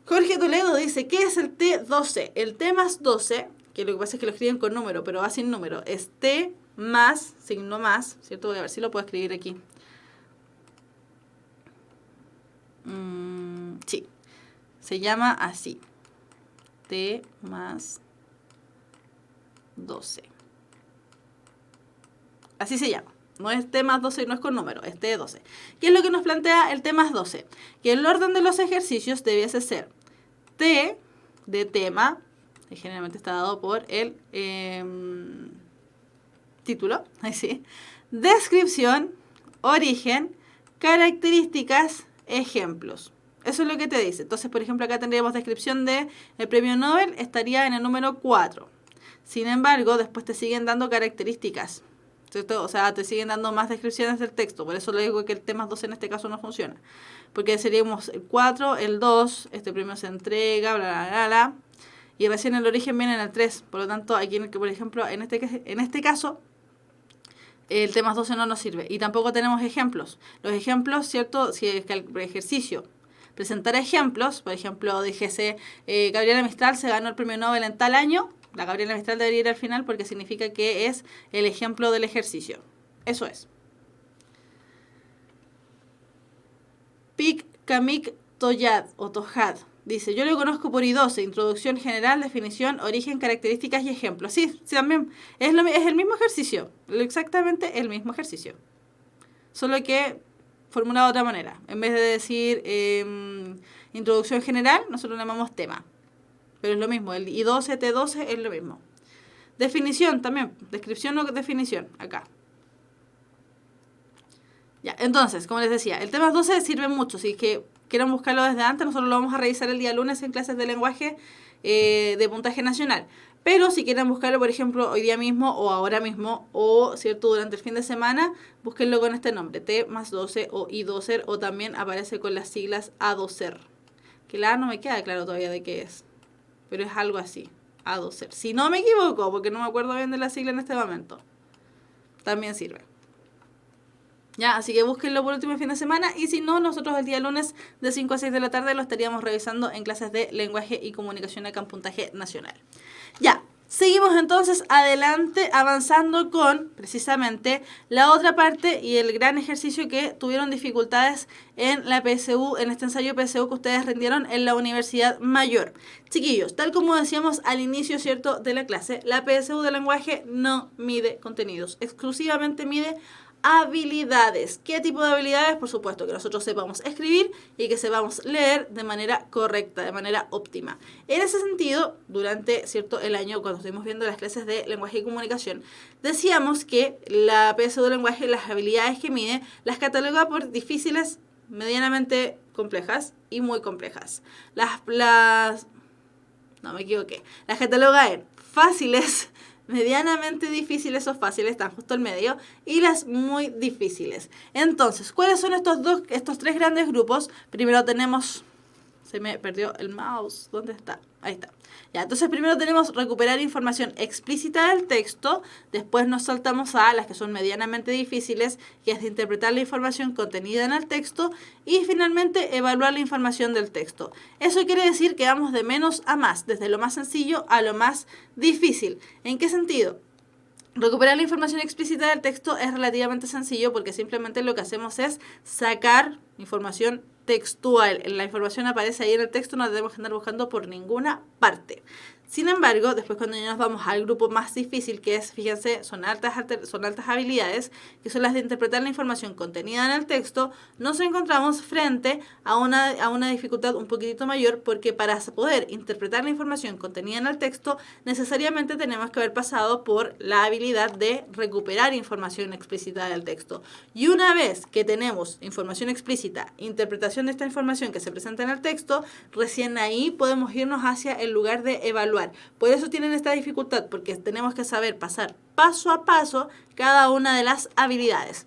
Jorge Toledo dice, ¿qué es el T12? El T más 12, que lo que pasa es que lo escriben con número, pero va sin número, es T más, signo más, ¿cierto? Voy a ver si lo puedo escribir aquí. Sí, se llama así, T más 12. Así se llama. No es T más 12 y no es con número, es T12. ¿Qué es lo que nos plantea el T más 12? Que el orden de los ejercicios debiese ser T de tema, que generalmente está dado por el título, así, descripción, origen, características, ejemplos. Eso es lo que te dice. Entonces, por ejemplo, acá tendríamos descripción del premio Nobel, estaría en el número 4. Sin embargo, después te siguen dando características, ¿cierto? O sea, te siguen dando más descripciones del texto. Por eso le digo que el T más 12 en este caso no funciona. Porque seríamos el 4, el 2, este premio se entrega, bla, bla, bla, bla. Y recién el origen viene en el 3. Por lo tanto, aquí, por ejemplo, en este caso, el T más 12 no nos sirve. Y tampoco tenemos ejemplos. Los ejemplos, ¿cierto? Si es que el ejercicio presentar ejemplos, por ejemplo, dijese, Gabriela Mistral se ganó el premio Nobel en tal año. La Gabriela Mistral debería ir al final porque significa que es el ejemplo del ejercicio. Eso es. Pic Kamik Toyad o Tojad dice, yo lo conozco por I12, introducción general, definición, origen, características y ejemplos. Sí, también es el mismo ejercicio, exactamente el mismo ejercicio. Solo que formulado de otra manera. En vez de decir introducción general, nosotros le llamamos tema. Pero es lo mismo, el I12, T12 es lo mismo. Definición también, descripción o definición, acá. Ya, entonces, como les decía, el tema 12 sirve mucho. Si es que quieren buscarlo desde antes, nosotros lo vamos a revisar el día lunes en clases de lenguaje de puntaje nacional. Pero si quieren buscarlo, por ejemplo, hoy día mismo o ahora mismo o, ¿cierto?, durante el fin de semana, búsquenlo con este nombre, T más 12 o I12, o también aparece con las siglas A12. Que la A no me queda claro todavía de qué es, pero es algo así, A12. Si no me equivoco, porque no me acuerdo bien de la sigla en este momento, también sirve. Ya, así que búsquenlo por último el fin de semana, y si no, nosotros el día lunes de 5 a 6 de la tarde lo estaríamos revisando en clases de lenguaje y comunicación acá en puntaje nacional. Ya, seguimos entonces adelante avanzando con precisamente la otra parte y el gran ejercicio que tuvieron dificultades en la PSU, en este ensayo PSU que ustedes rindieron en la Universidad Mayor. Chiquillos, tal como decíamos al inicio, ¿cierto?, de la clase, la PSU de lenguaje no mide contenidos, exclusivamente mide habilidades. ¿Qué tipo de habilidades? Por supuesto, que nosotros sepamos escribir y que sepamos leer de manera correcta, de manera óptima. En ese sentido, durante cierto el año, cuando estuvimos viendo las clases de lenguaje y comunicación, decíamos que la PSU de lenguaje, las habilidades que mide, las cataloga por difíciles, medianamente complejas y muy complejas. No, me equivoqué. Las cataloga en fáciles, medianamente difíciles o fáciles, están justo en medio, y las muy difíciles. Entonces, ¿cuáles son estos tres grandes grupos? Primero tenemos, se me perdió el mouse, ¿dónde está? Ahí está. Ya, entonces primero tenemos recuperar información explícita del texto, después nos saltamos a las que son medianamente difíciles, que es de interpretar la información contenida en el texto, y finalmente evaluar la información del texto. Eso quiere decir que vamos de menos a más, desde lo más sencillo a lo más difícil. ¿En qué sentido? Recuperar la información explícita del texto es relativamente sencillo porque simplemente lo que hacemos es sacar información textual. La información aparece ahí en el texto, no la tenemos que andar buscando por ninguna parte. Sin embargo, después cuando ya nos vamos al grupo más difícil, que es, fíjense, son altas habilidades, que son las de interpretar la información contenida en el texto, nos encontramos frente a una dificultad un poquitito mayor, porque para poder interpretar la información contenida en el texto, necesariamente tenemos que haber pasado por la habilidad de recuperar información explícita del texto. Y una vez que tenemos información explícita, interpretación de esta información que se presenta en el texto, recién ahí podemos irnos hacia el lugar de evaluar. Por eso tienen esta dificultad, porque tenemos que saber pasar paso a paso cada una de las habilidades.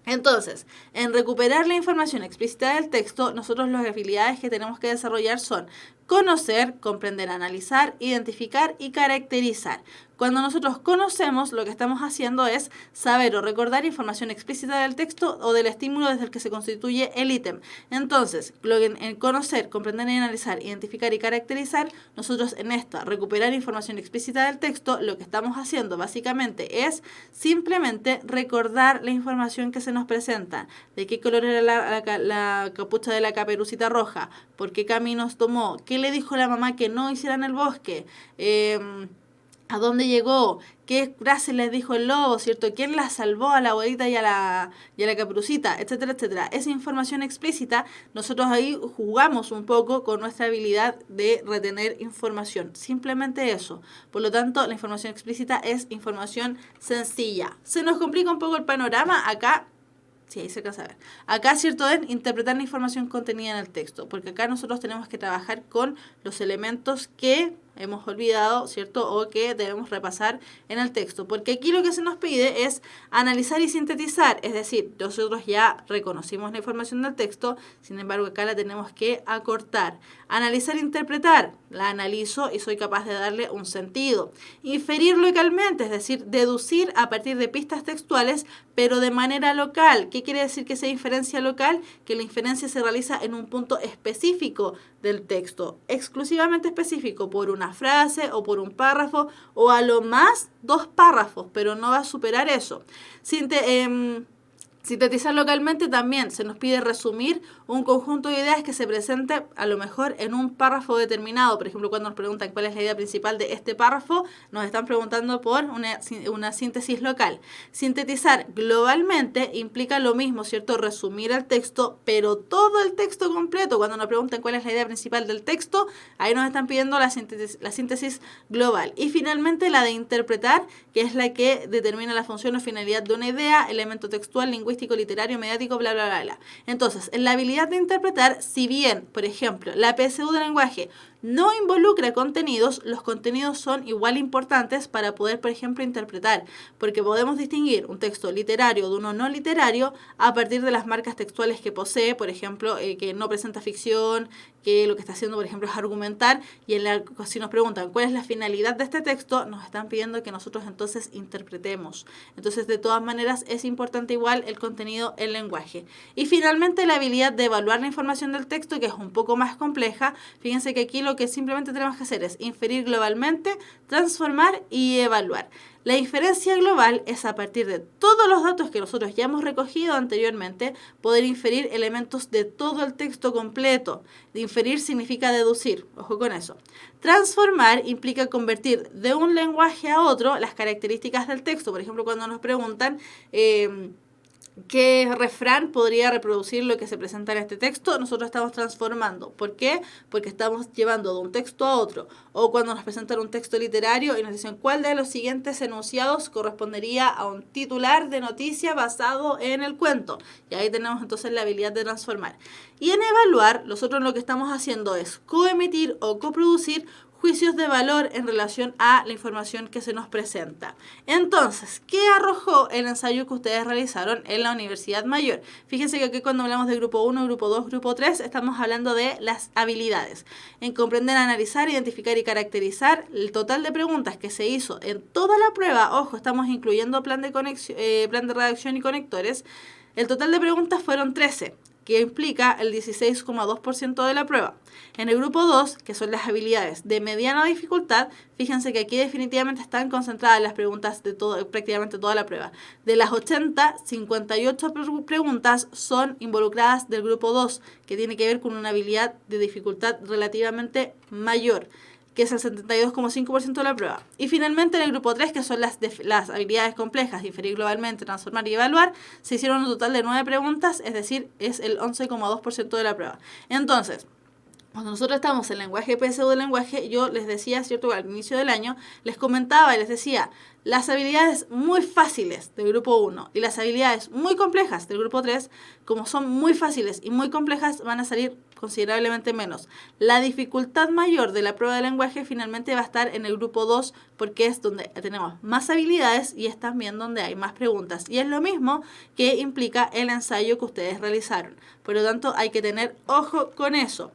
Entonces, en recuperar la información explícita del texto, nosotros las habilidades que tenemos que desarrollar son conocer, comprender, analizar, identificar y caracterizar. Cuando nosotros conocemos, lo que estamos haciendo es saber o recordar información explícita del texto o del estímulo desde el que se constituye el ítem. Entonces, en conocer, comprender y analizar, identificar y caracterizar, nosotros en esta, recuperar información explícita del texto, lo que estamos haciendo básicamente es simplemente recordar la información que se nos presenta. De qué color era la capucha de la caperucita roja, por qué caminos tomó, qué le dijo la mamá que no hiciera en el bosque, a dónde llegó, qué frase les dijo el lobo, ¿cierto? ¿Quién la salvó a la abuelita y a la caperucita, etcétera, etcétera? Esa información explícita, nosotros ahí jugamos un poco con nuestra habilidad de retener información. Simplemente eso. Por lo tanto, la información explícita es información sencilla. Se nos complica un poco el panorama acá. Sí, ahí se alcanza a ver. Acá, ¿cierto? Es interpretar la información contenida en el texto, porque acá nosotros tenemos que trabajar con los elementos que hemos olvidado, ¿cierto? O que debemos repasar en el texto. Porque aquí lo que se nos pide es analizar y sintetizar. Es decir, nosotros ya reconocimos la información del texto, sin embargo acá la tenemos que acortar. Analizar e interpretar. La analizo y soy capaz de darle un sentido. Inferir localmente, es decir, deducir a partir de pistas textuales, pero de manera local. ¿Qué quiere decir que sea inferencia local? Que la inferencia se realiza en un punto específico del texto, exclusivamente específico, por una frase o por un párrafo o a lo más 2 párrafos, pero no va a superar eso. Sintetizar localmente también se nos pide resumir un conjunto de ideas que se presente a lo mejor en un párrafo determinado. Por ejemplo, cuando nos preguntan cuál es la idea principal de este párrafo, nos están preguntando por una síntesis local. Sintetizar globalmente implica lo mismo, ¿cierto? Resumir el texto, pero todo el texto completo. Cuando nos preguntan cuál es la idea principal del texto, ahí nos están pidiendo la síntesis global. Y finalmente la de interpretar, que es la que determina la función o finalidad de una idea, elemento textual, lingüístico, literario, mediático, bla, bla, bla, bla. Entonces, en la habilidad de interpretar, si bien, por ejemplo, la PSU del lenguaje no involucra contenidos, los contenidos son igual importantes para poder, por ejemplo, interpretar, porque podemos distinguir un texto literario de uno no literario a partir de las marcas textuales que posee, por ejemplo, que no presenta ficción, que lo que está haciendo, por ejemplo, es argumentar, y si nos preguntan cuál es la finalidad de este texto, nos están pidiendo que nosotros entonces interpretemos. Entonces, de todas maneras, es importante igual el contenido, el lenguaje. Y finalmente, la habilidad de evaluar la información del texto, que es un poco más compleja. Fíjense que aquí lo que simplemente tenemos que hacer es inferir globalmente, transformar y evaluar. La inferencia global es a partir de todos los datos que nosotros ya hemos recogido anteriormente, poder inferir elementos de todo el texto completo. De inferir significa deducir, ojo con eso. Transformar implica convertir de un lenguaje a otro las características del texto. Por ejemplo, cuando nos preguntan ¿qué refrán podría reproducir lo que se presenta en este texto? Nosotros estamos transformando. ¿Por qué? Porque estamos llevando de un texto a otro. O cuando nos presentan un texto literario y nos dicen cuál de los siguientes enunciados correspondería a un titular de noticia basado en el cuento. Y ahí tenemos entonces la habilidad de transformar. Y en evaluar, nosotros lo que estamos haciendo es coemitir o coproducir juicios de valor en relación a la información que se nos presenta. Entonces, ¿qué arrojó el ensayo que ustedes realizaron en la Universidad Mayor? Fíjense que aquí cuando hablamos de grupo 1, grupo 2, grupo 3, estamos hablando de las habilidades. En comprender, analizar, identificar y caracterizar, el total de preguntas que se hizo en toda la prueba, ojo, estamos incluyendo plan de redacción y conectores, el total de preguntas fueron 13. Que implica el 16,2% de la prueba. En el grupo 2, que son las habilidades de mediana dificultad, fíjense que aquí definitivamente están concentradas las preguntas de prácticamente toda la prueba. De las 80, 58 preguntas son involucradas del grupo 2, que tiene que ver con una habilidad de dificultad relativamente mayor. que es el 72,5% de la prueba. Y finalmente en el grupo 3, que son las habilidades complejas, diferir globalmente, transformar y evaluar, se hicieron un total de 9 preguntas, es decir, es el 11,2% de la prueba. Entonces, cuando nosotros estamos en lenguaje PSU de lenguaje, yo les decía, ¿cierto? Al inicio del año, les comentaba y les decía, las habilidades muy fáciles del grupo 1 y las habilidades muy complejas del grupo 3, como son muy fáciles y muy complejas, van a salir considerablemente menos. La dificultad mayor de la prueba de lenguaje finalmente va a estar en el grupo 2, porque es donde tenemos más habilidades y es también donde hay más preguntas. Y es lo mismo que implica el ensayo que ustedes realizaron. Por lo tanto, hay que tener ojo con eso.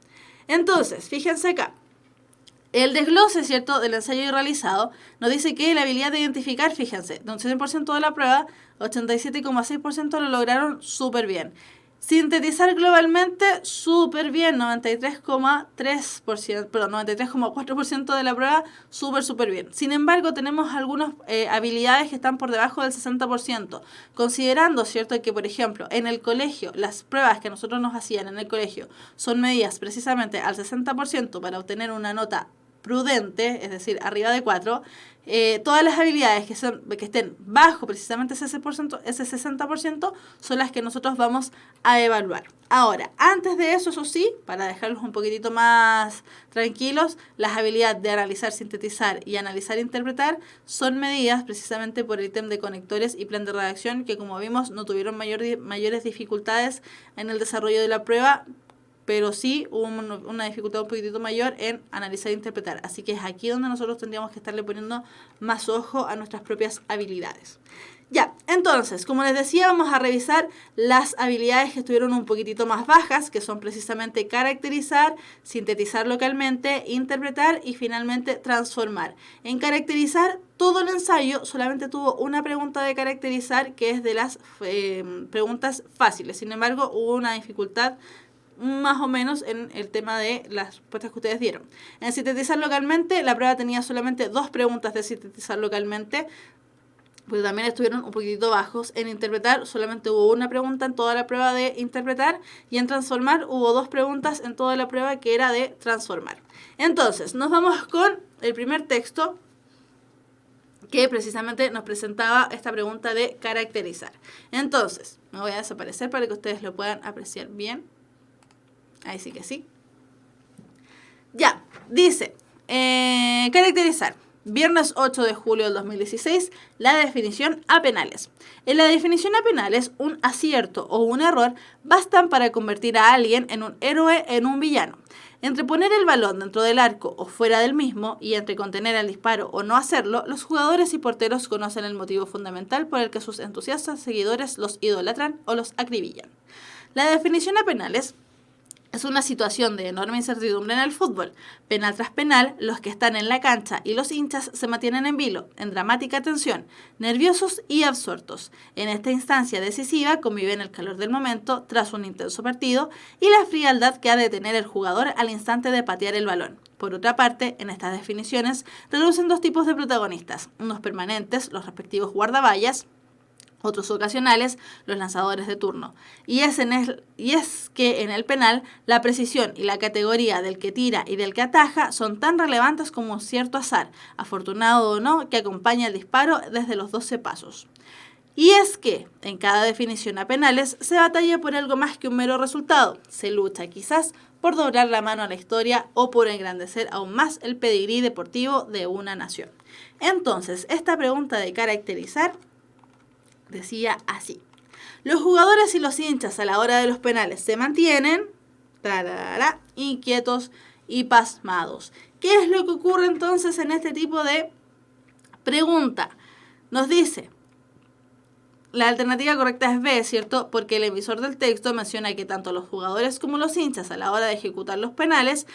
Entonces, fíjense acá, el desglose, ¿cierto?, del ensayo realizado nos dice que la habilidad de identificar, fíjense, de un 100% de la prueba, 87,6% lo lograron súper bien. Sintetizar globalmente, súper bien, 93,4% de la prueba, súper bien. Sin embargo, tenemos algunas habilidades que están por debajo del 60%, considerando, ¿cierto?, que, por ejemplo, en el colegio, las pruebas que nosotros nos hacían en el colegio son medidas precisamente al 60% para obtener una nota prudente, es decir, arriba de 4, todas las habilidades que estén bajo precisamente ese 60% son las que nosotros vamos a evaluar. Ahora, antes de eso sí, para dejarlos un poquitito más tranquilos, las habilidades de analizar, sintetizar y analizar e interpretar son medidas precisamente por el ítem de conectores y plan de redacción, que como vimos no tuvieron mayores dificultades en el desarrollo de la prueba, pero sí hubo una dificultad un poquitito mayor en analizar e interpretar. Así que es aquí donde nosotros tendríamos que estarle poniendo más ojo a nuestras propias habilidades. Ya, entonces, como les decía, vamos a revisar las habilidades que estuvieron un poquitito más bajas, que son precisamente caracterizar, sintetizar localmente, interpretar y finalmente transformar. En caracterizar, todo el ensayo solamente tuvo una pregunta de caracterizar, que es de las preguntas fáciles. Sin embargo, hubo una dificultad más o menos en el tema de las respuestas que ustedes dieron. En sintetizar localmente, la prueba tenía solamente 2 preguntas de sintetizar localmente, pero también estuvieron un poquitito bajos. En interpretar solamente hubo una pregunta en toda la prueba de interpretar, y en transformar hubo 2 preguntas en toda la prueba que era de transformar. Entonces, nos vamos con el primer texto que precisamente nos presentaba esta pregunta de caracterizar. Entonces, me voy a desaparecer para que ustedes lo puedan apreciar bien. Ahí sí que sí. Ya, dice, caracterizar. Viernes 8 de julio del 2016, la definición a penales. En la definición a penales, un acierto o un error bastan para convertir a alguien en un héroe en un villano. Entre poner el balón dentro del arco o fuera del mismo, y entre contener el disparo o no hacerlo, los jugadores y porteros conocen el motivo fundamental por el que sus entusiastas seguidores los idolatran o los acribillan. La definición a penales es una situación de enorme incertidumbre en el fútbol. Penal tras penal, los que están en la cancha y los hinchas se mantienen en vilo, en dramática tensión, nerviosos y absortos. En esta instancia decisiva conviven el calor del momento tras un intenso partido y la frialdad que ha de tener el jugador al instante de patear el balón. Por otra parte, en estas definiciones relucen 2 tipos de protagonistas, unos permanentes, los respectivos guardaballas, otros ocasionales, los lanzadores de turno. Y es que en el penal, la precisión y la categoría del que tira y del que ataja son tan relevantes como un cierto azar, afortunado o no, que acompaña el disparo desde los 12 pasos. Y es que, en cada definición a penales, se batalla por algo más que un mero resultado. Se lucha quizás por doblar la mano a la historia o por engrandecer aún más el pedigrí deportivo de una nación. Entonces, esta pregunta de caracterizar decía así: los jugadores y los hinchas a la hora de los penales se mantienen inquietos y pasmados. ¿Qué es lo que ocurre entonces en este tipo de pregunta? Nos dice, la alternativa correcta es B, ¿cierto? Porque el emisor del texto menciona que tanto los jugadores como los hinchas a la hora de ejecutar los penales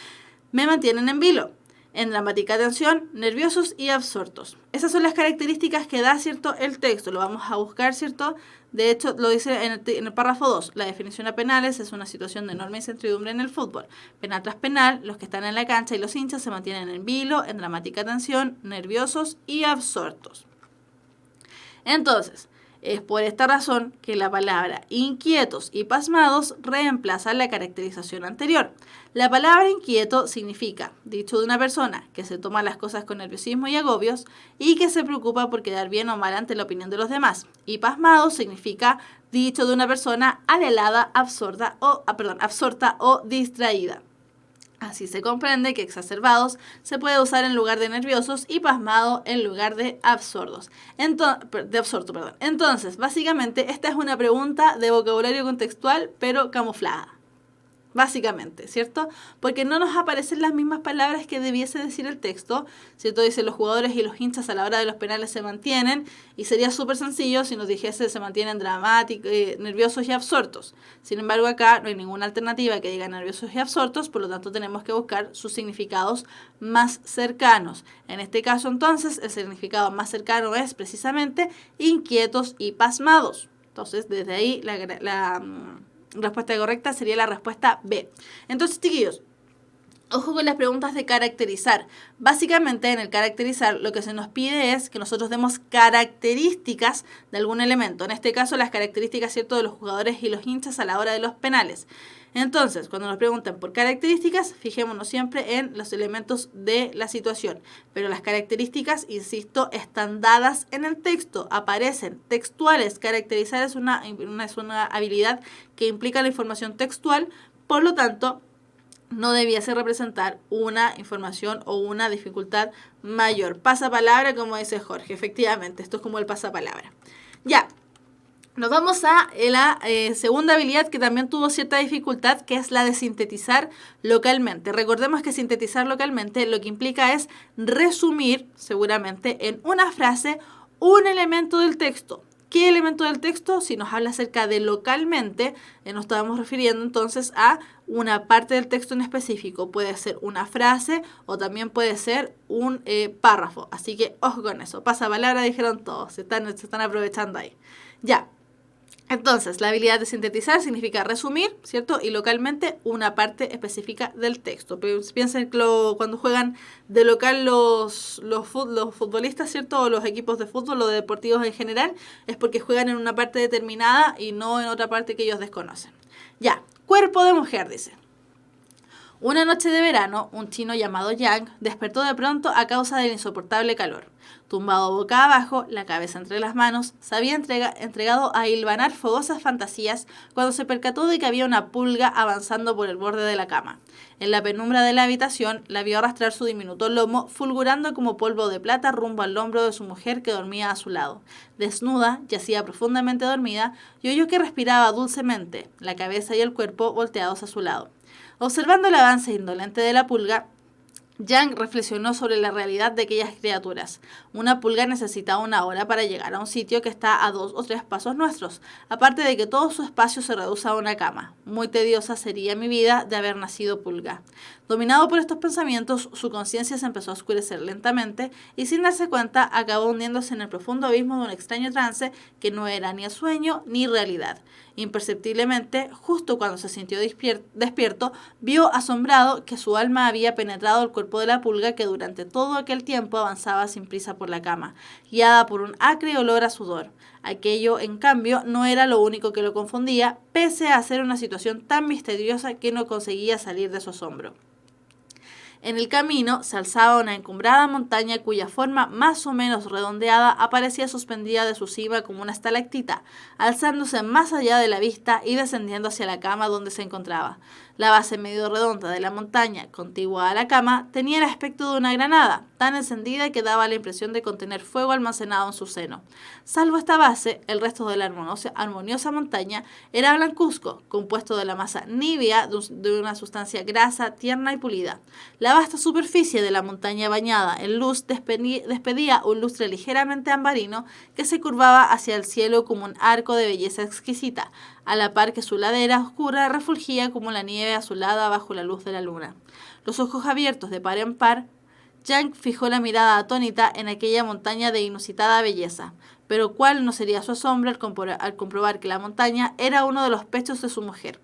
me mantienen en vilo, en dramática tensión, nerviosos y absortos. Esas son las características que da, ¿cierto?, el texto. Lo vamos a buscar, ¿cierto? De hecho, lo dice en el párrafo 2. La definición a penales es una situación de enorme incertidumbre en el fútbol. Penal tras penal, los que están en la cancha y los hinchas se mantienen en vilo, en dramática tensión, nerviosos y absortos. Entonces, Es por esta razón que la palabra inquietos y pasmados reemplaza la caracterización anterior. La palabra inquieto significa dicho de una persona que se toma las cosas con nerviosismo y agobios y que se preocupa por quedar bien o mal ante la opinión de los demás. Y pasmado significa dicho de una persona alelada, absorta o distraída. Así se comprende que exacerbados se puede usar en lugar de nerviosos y pasmado en lugar de absurdos. Entonces, básicamente, esta es una pregunta de vocabulario contextual, pero camuflada. Básicamente, ¿cierto? Porque no nos aparecen las mismas palabras que debiese decir el texto, ¿cierto? Dice los jugadores y los hinchas a la hora de los penales se mantienen, y sería súper sencillo si nos dijese se mantienen dramáticos, nerviosos y absortos. Sin embargo, acá no hay ninguna alternativa que diga nerviosos y absortos, por lo tanto tenemos que buscar sus significados más cercanos. En este caso, entonces, el significado más cercano es precisamente inquietos y pasmados. Entonces, desde ahí la respuesta correcta sería la respuesta B. Entonces, chiquillos, ojo con las preguntas de caracterizar. Básicamente, en el caracterizar, lo que se nos pide es que nosotros demos características de algún elemento. En este caso, las características, ¿cierto?, de los jugadores y los hinchas a la hora de los penales. Entonces, cuando nos preguntan por características, fijémonos siempre en los elementos de la situación. Pero las características, insisto, están dadas en el texto, aparecen textuales. Caracterizar es una habilidad que implica la información textual, por lo tanto, no debiese representar una información o una dificultad mayor. Pasapalabra, como dice Jorge, efectivamente, esto es como el pasapalabra. Ya. Nos vamos a la segunda habilidad que también tuvo cierta dificultad, que es la de sintetizar localmente. Recordemos que sintetizar localmente lo que implica es resumir, seguramente, en una frase un elemento del texto. ¿Qué elemento del texto? Si nos habla acerca de localmente, nos estamos refiriendo entonces a una parte del texto en específico. Puede ser una frase o también puede ser un párrafo. Así que ojo con eso. Pasapalabra dijeron todos. Se están aprovechando ahí. Ya. Entonces, la habilidad de sintetizar significa resumir, ¿cierto? Y localmente una parte específica del texto. Piensen que cuando juegan de local los futbolistas, ¿cierto? O los equipos de fútbol o de deportivos en general, es porque juegan en una parte determinada y no en otra parte que ellos desconocen. Ya, cuerpo de mujer, dice. Una noche de verano, un chino llamado Yang despertó de pronto a causa del insoportable calor. Tumbado boca abajo, la cabeza entre las manos, se había entregado a hilvanar fogosas fantasías cuando se percató de que había una pulga avanzando por el borde de la cama. En la penumbra de la habitación, la vio arrastrar su diminuto lomo, fulgurando como polvo de plata rumbo al hombro de su mujer que dormía a su lado. Desnuda, yacía profundamente dormida y oyó que respiraba dulcemente, la cabeza y el cuerpo volteados a su lado. Observando el avance indolente de la pulga, Yang reflexionó sobre la realidad de aquellas criaturas. Una pulga necesita una hora para llegar a un sitio que está a 2 o 3 pasos nuestros, aparte de que todo su espacio se reduce a una cama. Muy tediosa sería mi vida de haber nacido pulga. Dominado por estos pensamientos, su conciencia se empezó a oscurecer lentamente y sin darse cuenta acabó hundiéndose en el profundo abismo de un extraño trance que no era ni sueño ni realidad. Imperceptiblemente, justo cuando se sintió despierto, vio asombrado que su alma había penetrado el cuerpo de la pulga que durante todo aquel tiempo avanzaba sin prisa por la cama, guiada por un acre olor a sudor. Aquello, en cambio, no era lo único que lo confundía, pese a ser una situación tan misteriosa que no conseguía salir de su asombro. En el camino se alzaba una encumbrada montaña cuya forma más o menos redondeada aparecía suspendida de su cima como una estalactita, alzándose más allá de la vista y descendiendo hacia la cama donde se encontraba. La base medio redonda de la montaña, contigua a la cama, tenía el aspecto de una granada, tan encendida que daba la impresión de contener fuego almacenado en su seno. Salvo esta base, el resto de la armoniosa montaña era blancuzco, compuesto de la masa nívea de una sustancia grasa, tierna y pulida. La vasta superficie de la montaña bañada en luz despedía un lustre ligeramente ambarino que se curvaba hacia el cielo como un arco de belleza exquisita, a la par que su ladera oscura refulgía como la nieve azulada bajo la luz de la luna. Los ojos abiertos de par en par, Yang fijó la mirada atónita en aquella montaña de inusitada belleza, pero cuál no sería su asombro al comprobar que la montaña era uno de los pechos de su mujer.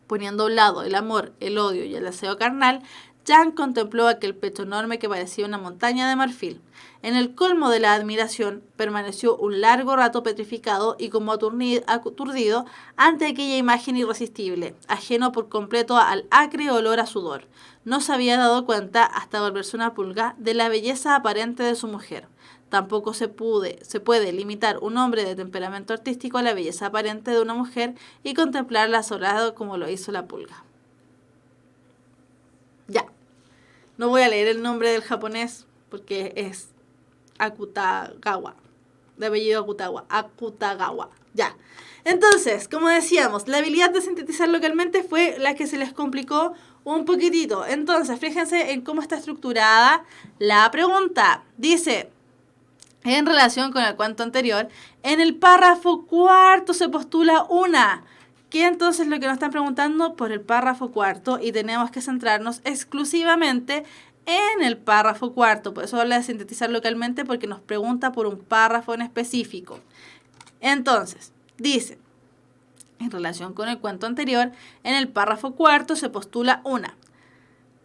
Poniendo a un lado el amor, el odio y el deseo carnal, Yang contempló aquel pecho enorme que parecía una montaña de marfil. En el colmo de la admiración, permaneció un largo rato petrificado y como aturdido ante aquella imagen irresistible, ajeno por completo al acre olor a sudor. No se había dado cuenta, hasta volverse una pulga, de la belleza aparente de su mujer. Tampoco se puede limitar un hombre de temperamento artístico a la belleza aparente de una mujer y contemplarla asombrado como lo hizo la pulga. Ya, no voy a leer el nombre del japonés porque es Akutagawa, de apellido Akutagawa. Ya. Entonces, como decíamos, la habilidad de sintetizar localmente fue la que se les complicó un poquitito. Entonces, fíjense en cómo está estructurada la pregunta. Dice, en relación con el cuento anterior, en el párrafo cuarto se postula una. ¿Qué entonces lo que nos están preguntando? Por el párrafo cuarto, y tenemos que centrarnos exclusivamente en el párrafo cuarto. Por eso habla de sintetizar localmente, porque nos pregunta por un párrafo en específico. Entonces, dice, en relación con el cuento anterior, en el párrafo cuarto se postula una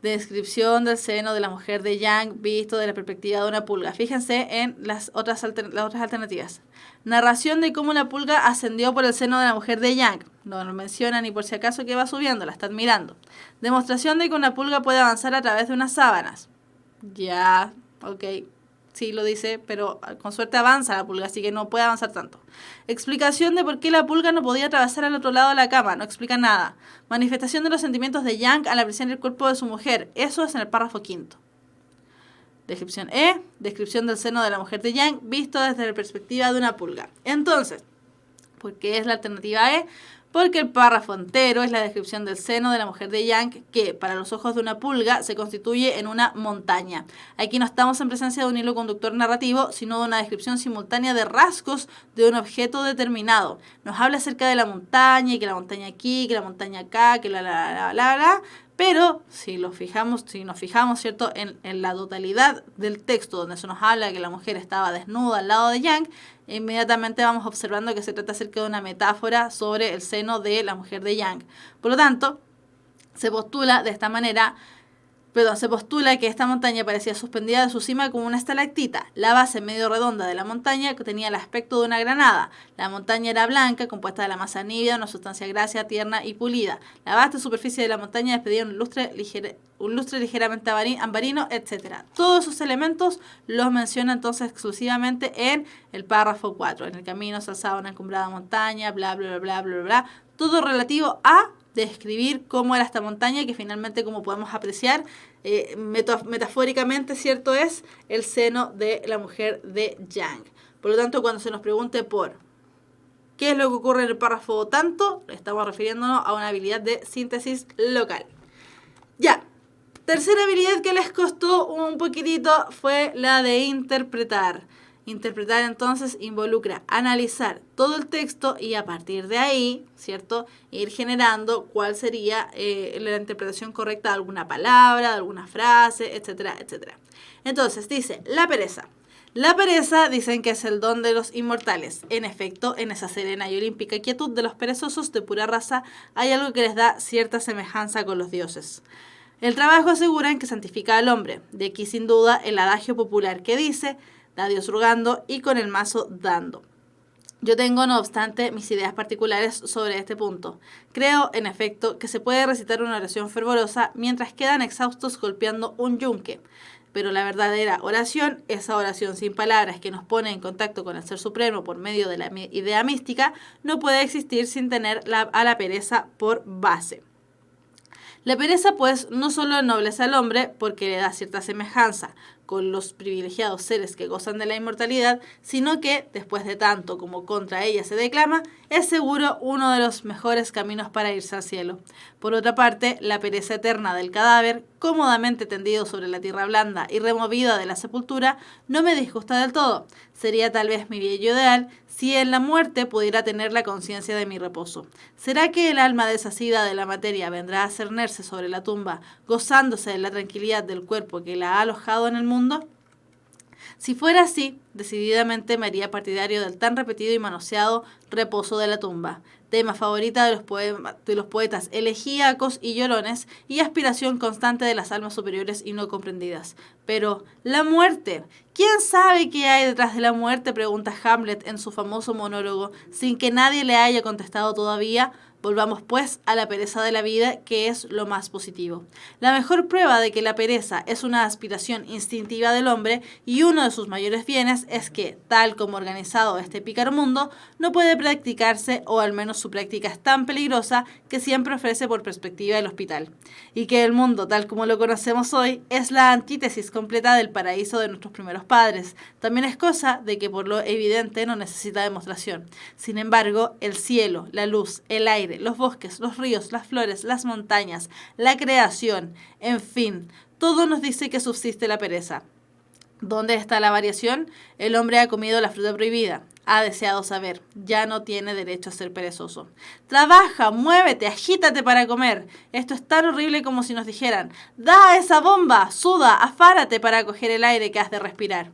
descripción del seno de la mujer de Yang visto de la perspectiva de una pulga. Fíjense en las otras alternativas. Narración de cómo la pulga ascendió por el seno de la mujer de Yang. No nos menciona ni por si acaso que va subiendo, la está admirando. Demostración de que una pulga puede avanzar a través de unas sábanas. Ya, ok. Sí, lo dice, pero con suerte avanza la pulga, así que no puede avanzar tanto. Explicación de por qué la pulga no podía atravesar al otro lado de la cama, no explica nada. Manifestación de los sentimientos de Yang al apreciar el cuerpo de su mujer, eso es en el párrafo quinto. Descripción E, descripción del seno de la mujer de Yang visto desde la perspectiva de una pulga. Entonces, ¿por qué es la alternativa E? Porque el párrafo entero es la descripción del seno de la mujer de Yang, que para los ojos de una pulga se constituye en una montaña. Aquí no estamos en presencia de un hilo conductor narrativo, sino de una descripción simultánea de rasgos de un objeto determinado. Nos habla acerca de la montaña, y que la montaña aquí, que la montaña acá, que la. Pero si nos fijamos, ¿cierto?, en la totalidad del texto, donde se nos habla de que la mujer estaba desnuda al lado de Yang, inmediatamente vamos observando que se trata acerca de una metáfora sobre el seno de la mujer de Yang. Por lo tanto, se postula que esta montaña parecía suspendida de su cima como una estalactita. La base medio redonda de la montaña tenía el aspecto de una granada. La montaña era blanca, compuesta de la masa nívea, una sustancia grasa, tierna y pulida. La vasta superficie de la montaña despedía un lustre ligeramente ambarino, etc. Todos esos elementos los menciona entonces exclusivamente en el párrafo 4. En el camino se alzaba una encumbrada montaña, bla, bla, bla, bla, bla, bla. Todo relativo a describir cómo era esta montaña, que finalmente, como podemos apreciar, metafóricamente, ¿cierto?, es el seno de la mujer de Yang. Por lo tanto, cuando se nos pregunte por qué es lo que ocurre en el párrafo tanto, estamos refiriéndonos a una habilidad de síntesis local. Ya, tercera habilidad que les costó un poquitito fue la de interpretar. Interpretar entonces involucra analizar todo el texto y a partir de ahí, ¿cierto?, ir generando cuál sería la interpretación correcta de alguna palabra, de alguna frase, etcétera, etcétera. Entonces dice, la pereza. La pereza dicen que es el don de los inmortales. En efecto, en esa serena y olímpica quietud de los perezosos de pura raza hay algo que les da cierta semejanza con los dioses. El trabajo aseguran que santifica al hombre. De aquí sin duda el adagio popular que dice: da Dios rogando y con el mazo dando. Yo tengo, no obstante, mis ideas particulares sobre este punto. Creo, en efecto, que se puede recitar una oración fervorosa mientras quedan exhaustos golpeando un yunque. Pero la verdadera oración, esa oración sin palabras que nos pone en contacto con el Ser Supremo por medio de la idea mística, no puede existir sin tener a la pereza por base. La pereza, pues, no solo ennoblece al hombre porque le da cierta semejanza con los privilegiados seres que gozan de la inmortalidad, sino que, después de tanto como contra ella se declama, es seguro uno de los mejores caminos para irse al cielo. Por otra parte, la pereza eterna del cadáver, cómodamente tendido sobre la tierra blanda y removida de la sepultura, no me disgusta del todo. Sería tal vez mi bello ideal si en la muerte pudiera tener la conciencia de mi reposo. ¿Será que el alma deshacida de la materia vendrá a cernerse sobre la tumba, gozándose de la tranquilidad del cuerpo que la ha alojado en el mundo? Si fuera así, decididamente me haría partidario del tan repetido y manoseado reposo de la tumba, tema favorita de los poetas elegíacos y llorones y aspiración constante de las almas superiores y no comprendidas. Pero, la muerte. ¿Quién sabe qué hay detrás de la muerte?, pregunta Hamlet en su famoso monólogo, sin que nadie le haya contestado todavía. Volvamos pues a la pereza de la vida, que es lo más positivo. La mejor prueba de que la pereza es una aspiración instintiva del hombre y uno de sus mayores bienes es que, tal como organizado este pícaro mundo, no puede practicarse, o al menos su práctica es tan peligrosa que siempre ofrece por perspectiva el hospital. Y que el mundo, tal como lo conocemos hoy, es la antítesis completa del paraíso de nuestros primeros padres. También es cosa de que por lo evidente no necesita demostración. Sin embargo, el cielo, la luz, el aire, los bosques, los ríos, las flores, las montañas, la creación, en fin, todo nos dice que subsiste la pereza. ¿Dónde está la variación? El hombre ha comido la fruta prohibida. Ha deseado saber. Ya no tiene derecho a ser perezoso. Trabaja, muévete, agítate para comer. Esto es tan horrible como si nos dijeran: da esa bomba, suda, afárate para coger el aire que has de respirar.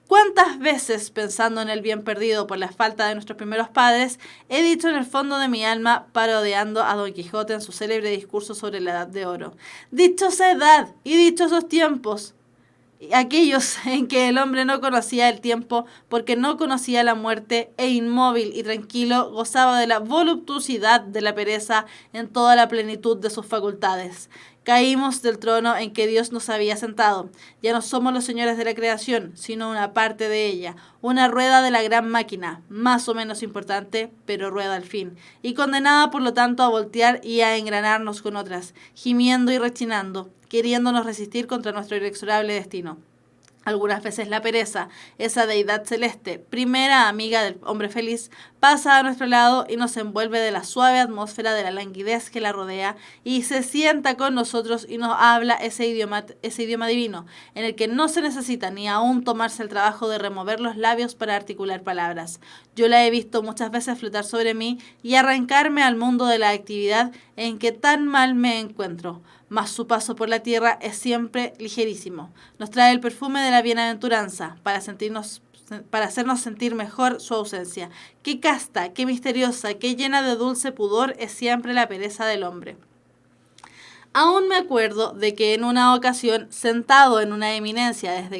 ¿Cuántas veces, pensando en el bien perdido por la falta de nuestros primeros padres, he dicho en el fondo de mi alma, parodiando a Don Quijote en su célebre discurso sobre la Edad de Oro: dichosa edad y dichosos tiempos, aquellos en que el hombre no conocía el tiempo porque no conocía la muerte, e inmóvil y tranquilo gozaba de la voluptuosidad de la pereza en toda la plenitud de sus facultades. Caímos del trono en que Dios nos había sentado. Ya no somos los señores de la creación, sino una parte de ella, una rueda de la gran máquina, más o menos importante, pero rueda al fin, y condenada por lo tanto a voltear y a engranarnos con otras, gimiendo y rechinando, queriéndonos resistir contra nuestro inexorable destino. Algunas veces la pereza, esa deidad celeste, primera amiga del hombre feliz, pasa a nuestro lado y nos envuelve de la suave atmósfera de la languidez que la rodea y se sienta con nosotros y nos habla ese idioma divino, en el que no se necesita ni aún tomarse el trabajo de remover los labios para articular palabras. Yo la he visto muchas veces flotar sobre mí y arrancarme al mundo de la actividad en que tan mal me encuentro. Mas su paso por la tierra es siempre ligerísimo. Nos trae el perfume de la bienaventuranza para hacernos sentir mejor su ausencia. Qué casta, qué misteriosa, qué llena de dulce pudor es siempre la pereza del hombre. Aún me acuerdo de que en una ocasión, sentado en una eminencia desde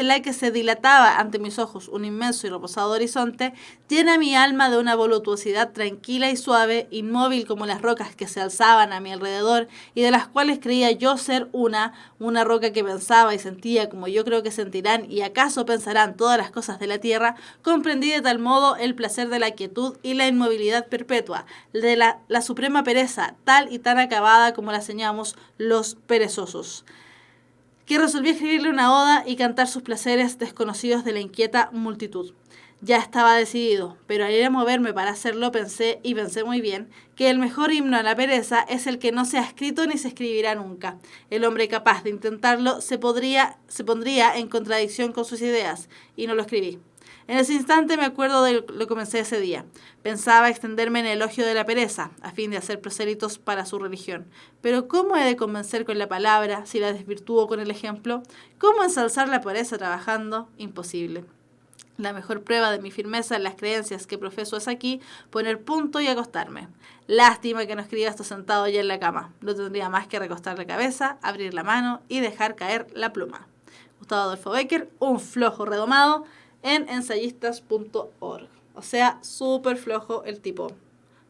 la que se dilataba ante mis ojos un inmenso y reposado horizonte, llena mi alma de una voluptuosidad tranquila y suave, inmóvil como las rocas que se alzaban a mi alrededor y de las cuales creía yo ser una roca que pensaba y sentía como yo creo que sentirán y acaso pensarán todas las cosas de la tierra. Comprendí de tal modo el placer de la quietud y la inmovilidad perpetua, de la suprema pereza, tal y tan acabada como la señalamos los perezosos, que resolví escribirle una oda y cantar sus placeres desconocidos de la inquieta multitud. Ya estaba decidido, pero al ir a moverme para hacerlo pensé muy bien, que el mejor himno a la pereza es el que no se ha escrito ni se escribirá nunca. El hombre capaz de intentarlo se pondría en contradicción con sus ideas, y no lo escribí. En ese instante me acuerdo de lo que comencé ese día. Pensaba extenderme en el elogio de la pereza, a fin de hacer prosélitos para su religión. Pero ¿cómo he de convencer con la palabra si la desvirtúo con el ejemplo? ¿Cómo ensalzar la pereza trabajando? Imposible. La mejor prueba de mi firmeza en las creencias que profeso es aquí poner punto y acostarme. Lástima que no escriba esto sentado ya en la cama. No tendría más que recostar la cabeza, abrir la mano y dejar caer la pluma. Gustavo Adolfo Bécquer, un flojo redomado, en ensayistas.org. O sea, súper flojo el tipo.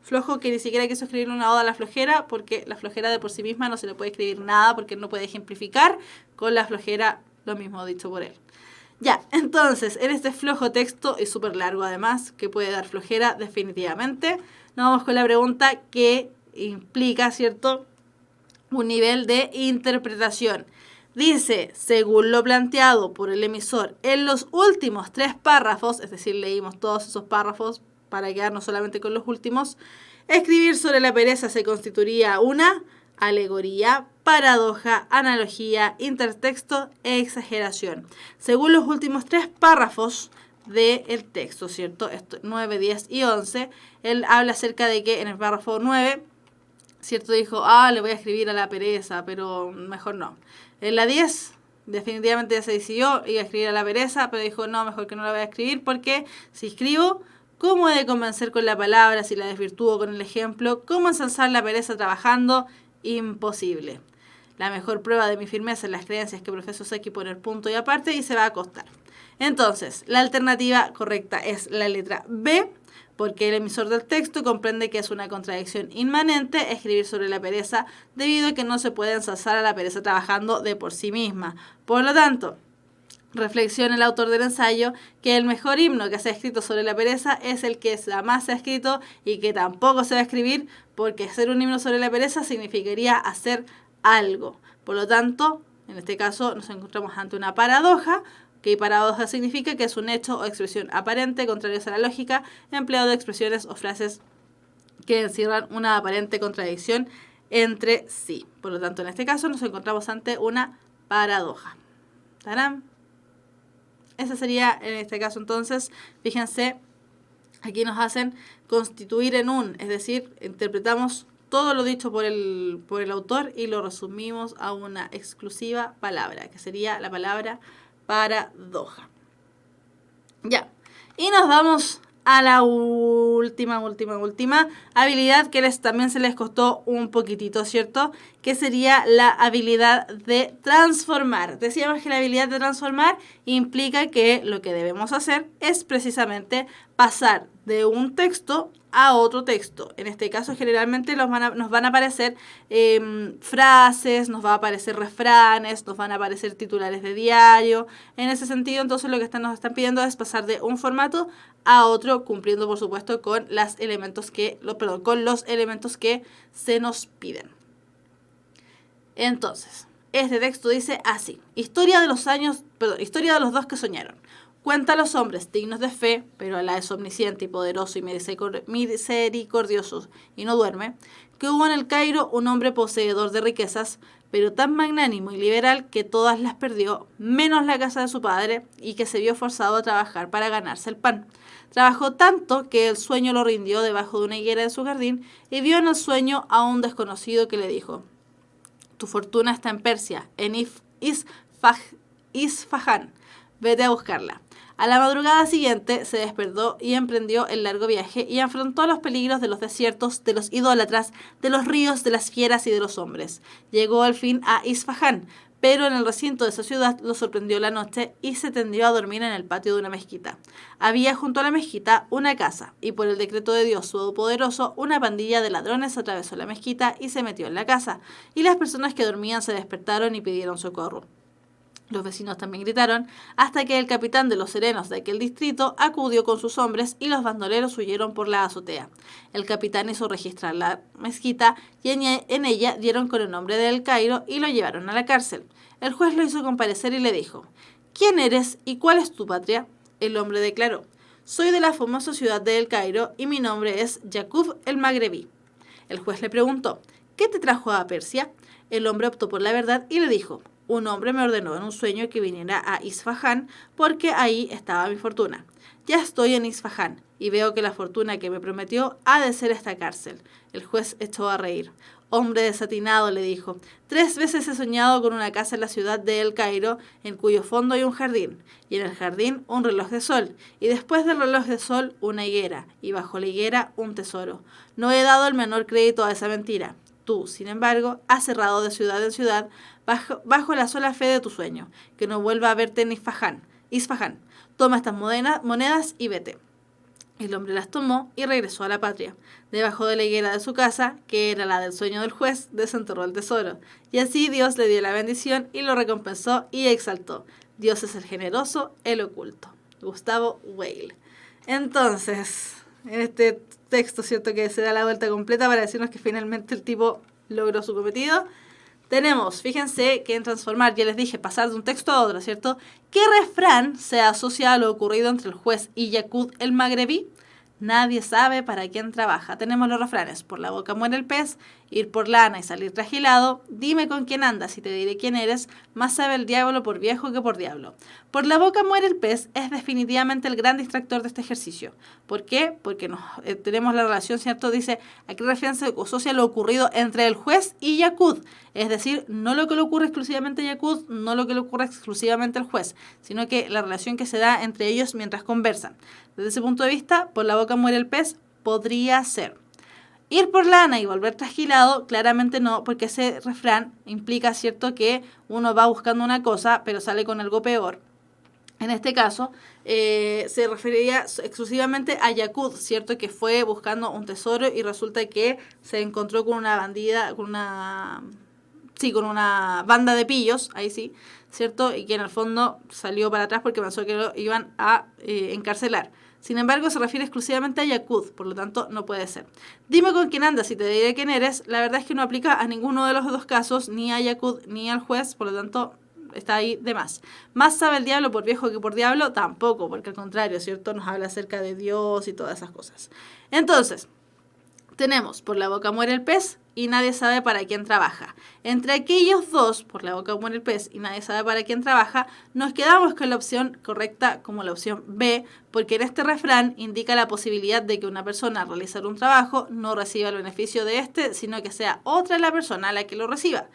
Flojo que ni siquiera quiso escribir una oda a la flojera, porque la flojera de por sí misma no se le puede escribir nada, porque no puede ejemplificar con la flojera lo mismo dicho por él. Ya, entonces, en este flojo texto, y súper largo además, que puede dar flojera definitivamente, nos vamos con la pregunta que implica, ¿cierto?, un nivel de interpretación. Dice, según lo planteado por el emisor en los últimos 3 párrafos, es decir, leímos todos esos párrafos para quedarnos solamente con los últimos, escribir sobre la pereza se constituiría una alegoría, paradoja, analogía, intertexto e exageración. Según los últimos 3 párrafos del texto, ¿cierto? Esto, 9, 10 y 11, él habla acerca de que en el párrafo 9, ¿cierto? Dijo, le voy a escribir a la pereza, pero mejor no. En la 10 definitivamente ya se decidió, iba a escribir a la pereza, pero dijo, no, mejor que no la voy a escribir porque si escribo, ¿cómo he de convencer con la palabra si la desvirtúo con el ejemplo? ¿Cómo ensalzar la pereza trabajando? Imposible. La mejor prueba de mi firmeza en las creencias que profeso es aquí poner punto y aparte y se va a acostar. Entonces, la alternativa correcta es la letra B, porque el emisor del texto comprende que es una contradicción inmanente escribir sobre la pereza debido a que no se puede ensalzar a la pereza trabajando de por sí misma. Por lo tanto, reflexiona el autor del ensayo que el mejor himno que se ha escrito sobre la pereza es el que jamás se ha escrito y que tampoco se va a escribir, porque hacer un himno sobre la pereza significaría hacer algo. Por lo tanto, en este caso nos encontramos ante una paradoja, que paradoja significa que es un hecho o expresión aparente, contrarios a la lógica, empleado de expresiones o frases que encierran una aparente contradicción entre sí. Por lo tanto, en este caso nos encontramos ante una paradoja. ¡Tarán! Ese sería en este caso entonces, fíjense, aquí nos hacen constituir en un, es decir, interpretamos todo lo dicho por el autor y lo resumimos a una exclusiva palabra, que sería la palabra paradoja. Ya, y nos vamos a la última habilidad que también se les costó un poquitito, ¿cierto? Que sería la habilidad de transformar. Decíamos que la habilidad de transformar implica que lo que debemos hacer es precisamente pasar de un texto a otro texto. En este caso, generalmente nos van a aparecer frases, nos va a aparecer refranes, nos van a aparecer titulares de diario. En ese sentido, entonces, lo que nos están pidiendo es pasar de un formato a otro, cumpliendo, por supuesto, con los elementos que se nos piden. Entonces, este texto dice así: historia de los dos que soñaron. Cuenta a los hombres dignos de fe, pero Alá es omnisciente y poderoso y misericordioso y no duerme, que hubo en el Cairo un hombre poseedor de riquezas, pero tan magnánimo y liberal que todas las perdió, menos la casa de su padre, y que se vio forzado a trabajar para ganarse el pan. Trabajó tanto que el sueño lo rindió debajo de una higuera de su jardín y vio en el sueño a un desconocido que le dijo: tu fortuna está en Persia, en Isfahán. Vete a buscarla. A la madrugada siguiente se despertó y emprendió el largo viaje y afrontó los peligros de los desiertos, de los idólatras, de los ríos, de las fieras y de los hombres. Llegó al fin a Isfahán, pero en el recinto de esa ciudad lo sorprendió la noche y se tendió a dormir en el patio de una mezquita. Había junto a la mezquita una casa, y por el decreto de Dios Todopoderoso, una pandilla de ladrones atravesó la mezquita y se metió en la casa, y las personas que dormían se despertaron y pidieron socorro. Los vecinos también gritaron, hasta que el capitán de los serenos de aquel distrito acudió con sus hombres y los bandoleros huyeron por la azotea. El capitán hizo registrar la mezquita y en ella dieron con el nombre de El Cairo y lo llevaron a la cárcel. El juez lo hizo comparecer y le dijo: ¿quién eres y cuál es tu patria? El hombre declaró: soy de la famosa ciudad de El Cairo y mi nombre es Yaqub el Magrebí. El juez le preguntó: ¿qué te trajo a Persia? El hombre optó por la verdad y le dijo: un hombre me ordenó en un sueño que viniera a Isfahán porque ahí estaba mi fortuna. Ya estoy en Isfahán y veo que la fortuna que me prometió ha de ser esta cárcel. El juez echó a reír. Hombre desatinado, le dijo, 3 veces he soñado con una casa en la ciudad de El Cairo, en cuyo fondo hay un jardín, y en el jardín un reloj de sol, y después del reloj de sol una higuera, y bajo la higuera un tesoro. No he dado el menor crédito a esa mentira. Tú, sin embargo, has errado de ciudad en ciudad bajo la sola fe de tu sueño, que no vuelva a verte en Isfahán. Toma estas monedas y vete. El hombre las tomó y regresó a la patria. Debajo de la higuera de su casa, que era la del sueño del juez, desenterró el tesoro. Y así Dios le dio la bendición y lo recompensó y exaltó. Dios es el generoso, el oculto. Gustavo Weil. Entonces, en este texto, ¿cierto?, que se da la vuelta completa para decirnos que finalmente el tipo logró su cometido. Tenemos, fíjense que en transformar, ya les dije, pasar de un texto a otro, ¿cierto? ¿Qué refrán se asocia a lo ocurrido entre el juez y Yaqub el Magrebí? Nadie sabe para quién trabaja. Tenemos los refranes: por la boca muere el pez Ir por lana y salir trasquilado, dime con quién andas y te diré quién eres, más sabe el diablo por viejo que por diablo. Por la boca muere el pez es definitivamente el gran distractor de este ejercicio. ¿Por qué? Porque tenemos la relación, ¿cierto? Dice, aquí referencia asocia lo ocurrido entre el juez y Yaqub. Es decir, no lo que le ocurre exclusivamente a Yaqub, no lo que le ocurre exclusivamente al juez, sino que la relación que se da entre ellos mientras conversan. Desde ese punto de vista, por la boca muere el pez, podría ser. Ir por lana y volver trasquilado, claramente no, porque ese refrán implica, ¿cierto?, que uno va buscando una cosa, pero sale con algo peor. En este caso, se referiría exclusivamente a Yaqub, ¿cierto?, que fue buscando un tesoro y resulta que se encontró con una bandida, con una banda de pillos, ahí sí, ¿cierto? Y que en el fondo salió para atrás porque pensó que lo iban a encarcelar. Sin embargo, se refiere exclusivamente a Yaqub, por lo tanto, no puede ser. Dime con quién andas y te diré quién eres. La verdad es que no aplica a ninguno de los dos casos, ni a Yaqub ni al juez, por lo tanto, está ahí de más. Más sabe el diablo por viejo que por diablo, tampoco, porque al contrario, ¿cierto? Nos habla acerca de Dios y todas esas cosas. Entonces, tenemos por la boca muere el pez y nadie sabe para quién trabaja. Entre aquellos dos, por la boca muere el pez y nadie sabe para quién trabaja, nos quedamos con la opción correcta como la opción B, porque en este refrán indica la posibilidad de que una persona al realizar un trabajo no reciba el beneficio de este, sino que sea otra la persona la que lo reciba.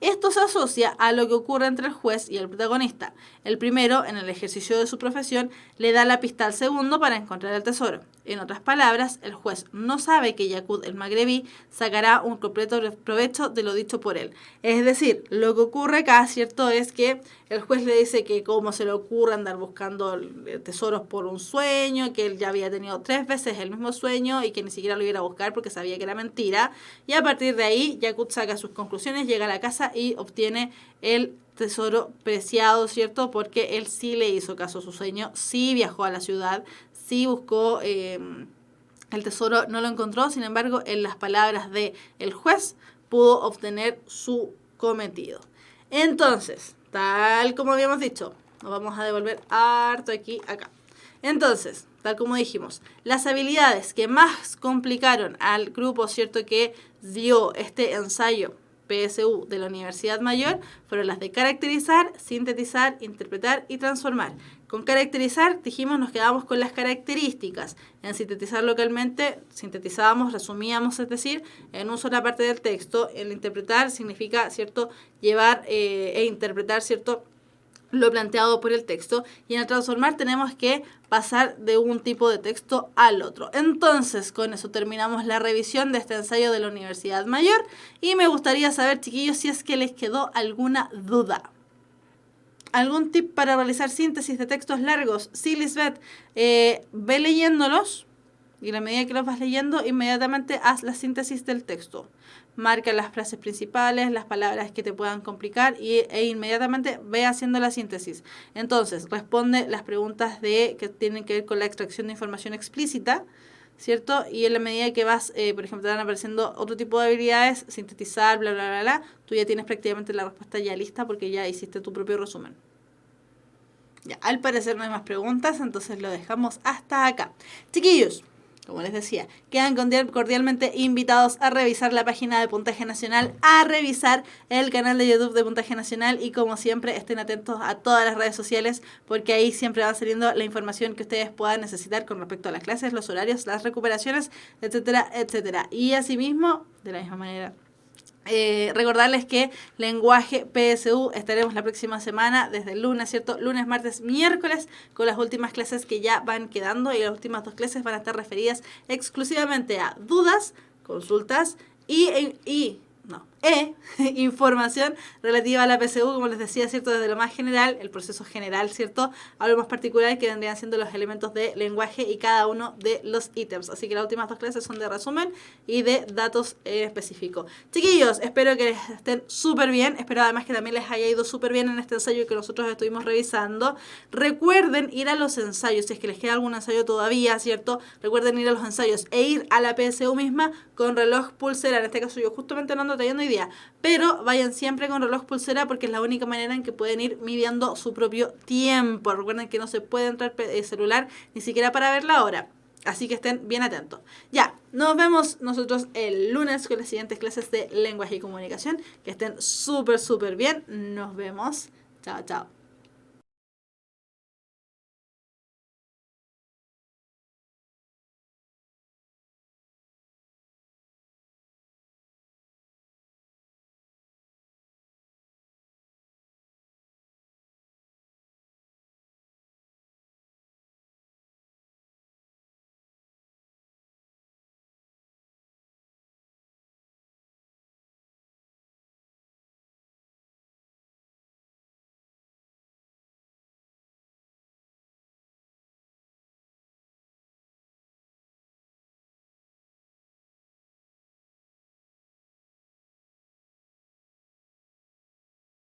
Esto se asocia a lo que ocurre entre el juez y el protagonista. El primero, en el ejercicio de su profesión, le da la pista al segundo para encontrar el tesoro. En otras palabras, el juez no sabe que Yaqub el magrebí sacará un completo provecho de lo dicho por él. Es decir, lo que ocurre acá, ¿cierto?, es que el juez le dice que cómo se le ocurre andar buscando tesoros por un sueño, que él ya había tenido 3 veces el mismo sueño y que ni siquiera lo iba a buscar porque sabía que era mentira. Y a partir de ahí, Yaqub saca sus conclusiones, llega a la casa y obtiene el tesoro preciado, ¿cierto? Porque él sí le hizo caso a su sueño, sí viajó a la ciudad, sí buscó el tesoro, no lo encontró, sin embargo, en las palabras del juez pudo obtener su cometido. Entonces, tal como habíamos dicho, nos vamos a devolver harto acá. Entonces, tal como dijimos, las habilidades que más complicaron al grupo, ¿cierto?, que dio este ensayo PSU de la Universidad Mayor fueron las de caracterizar, sintetizar, interpretar y transformar. Con caracterizar, dijimos, nos quedamos con las características. En sintetizar localmente, sintetizábamos, resumíamos, es decir, en una sola parte del texto. En interpretar significa, ¿cierto?, llevar e interpretar, ¿cierto?, lo planteado por el texto, y en el transformar tenemos que pasar de un tipo de texto al otro. Entonces, con eso terminamos la revisión de este ensayo de la Universidad Mayor y me gustaría saber, chiquillos, si es que les quedó alguna duda. ¿Algún tip para realizar síntesis de textos largos? Sí, Lisbeth, ve leyéndolos y a la medida que los vas leyendo, inmediatamente haz la síntesis del texto. Marca las frases principales, las palabras que te puedan complicar e inmediatamente ve haciendo la síntesis. Entonces, responde las preguntas que tienen que ver con la extracción de información explícita, ¿cierto? Y en la medida que vas, por ejemplo, te van apareciendo otro tipo de habilidades, sintetizar, bla, bla, bla, bla, tú ya tienes prácticamente la respuesta ya lista porque ya hiciste tu propio resumen. Ya, al parecer no hay más preguntas, entonces lo dejamos hasta acá. Chiquillos, como les decía, quedan cordialmente invitados a revisar la página de Puntaje Nacional, a revisar el canal de YouTube de Puntaje Nacional y, como siempre, estén atentos a todas las redes sociales porque ahí siempre va saliendo la información que ustedes puedan necesitar con respecto a las clases, los horarios, las recuperaciones, etcétera, etcétera. Y asimismo, de la misma manera, recordarles que lenguaje PSU estaremos la próxima semana desde el lunes, ¿cierto? Lunes, martes, miércoles con las últimas clases que ya van quedando y las últimas 2 clases van a estar referidas exclusivamente a dudas, consultas información relativa a la PSU, como les decía, ¿cierto? Desde lo más general, el proceso general, ¿cierto? A lo más particular que vendrían siendo los elementos de lenguaje y cada uno de los ítems. Así que las últimas 2 clases son de resumen y de datos específicos. Chiquillos, espero que estén súper bien. Espero además que también les haya ido súper bien en este ensayo que nosotros estuvimos revisando. Recuerden ir a los ensayos, si es que les queda algún ensayo todavía, ¿cierto? Recuerden ir a los ensayos e ir a la PSU misma con reloj pulsera. En este caso yo justamente no ando trayendo hoy día, pero vayan siempre con reloj pulsera porque es la única manera en que pueden ir midiendo su propio tiempo. Recuerden que no se puede entrar celular ni siquiera para ver la hora, así que estén bien atentos. Ya, Nos vemos nosotros el lunes con las siguientes clases de lenguaje y comunicación. Que estén súper, súper bien. Nos vemos. Chao, chao.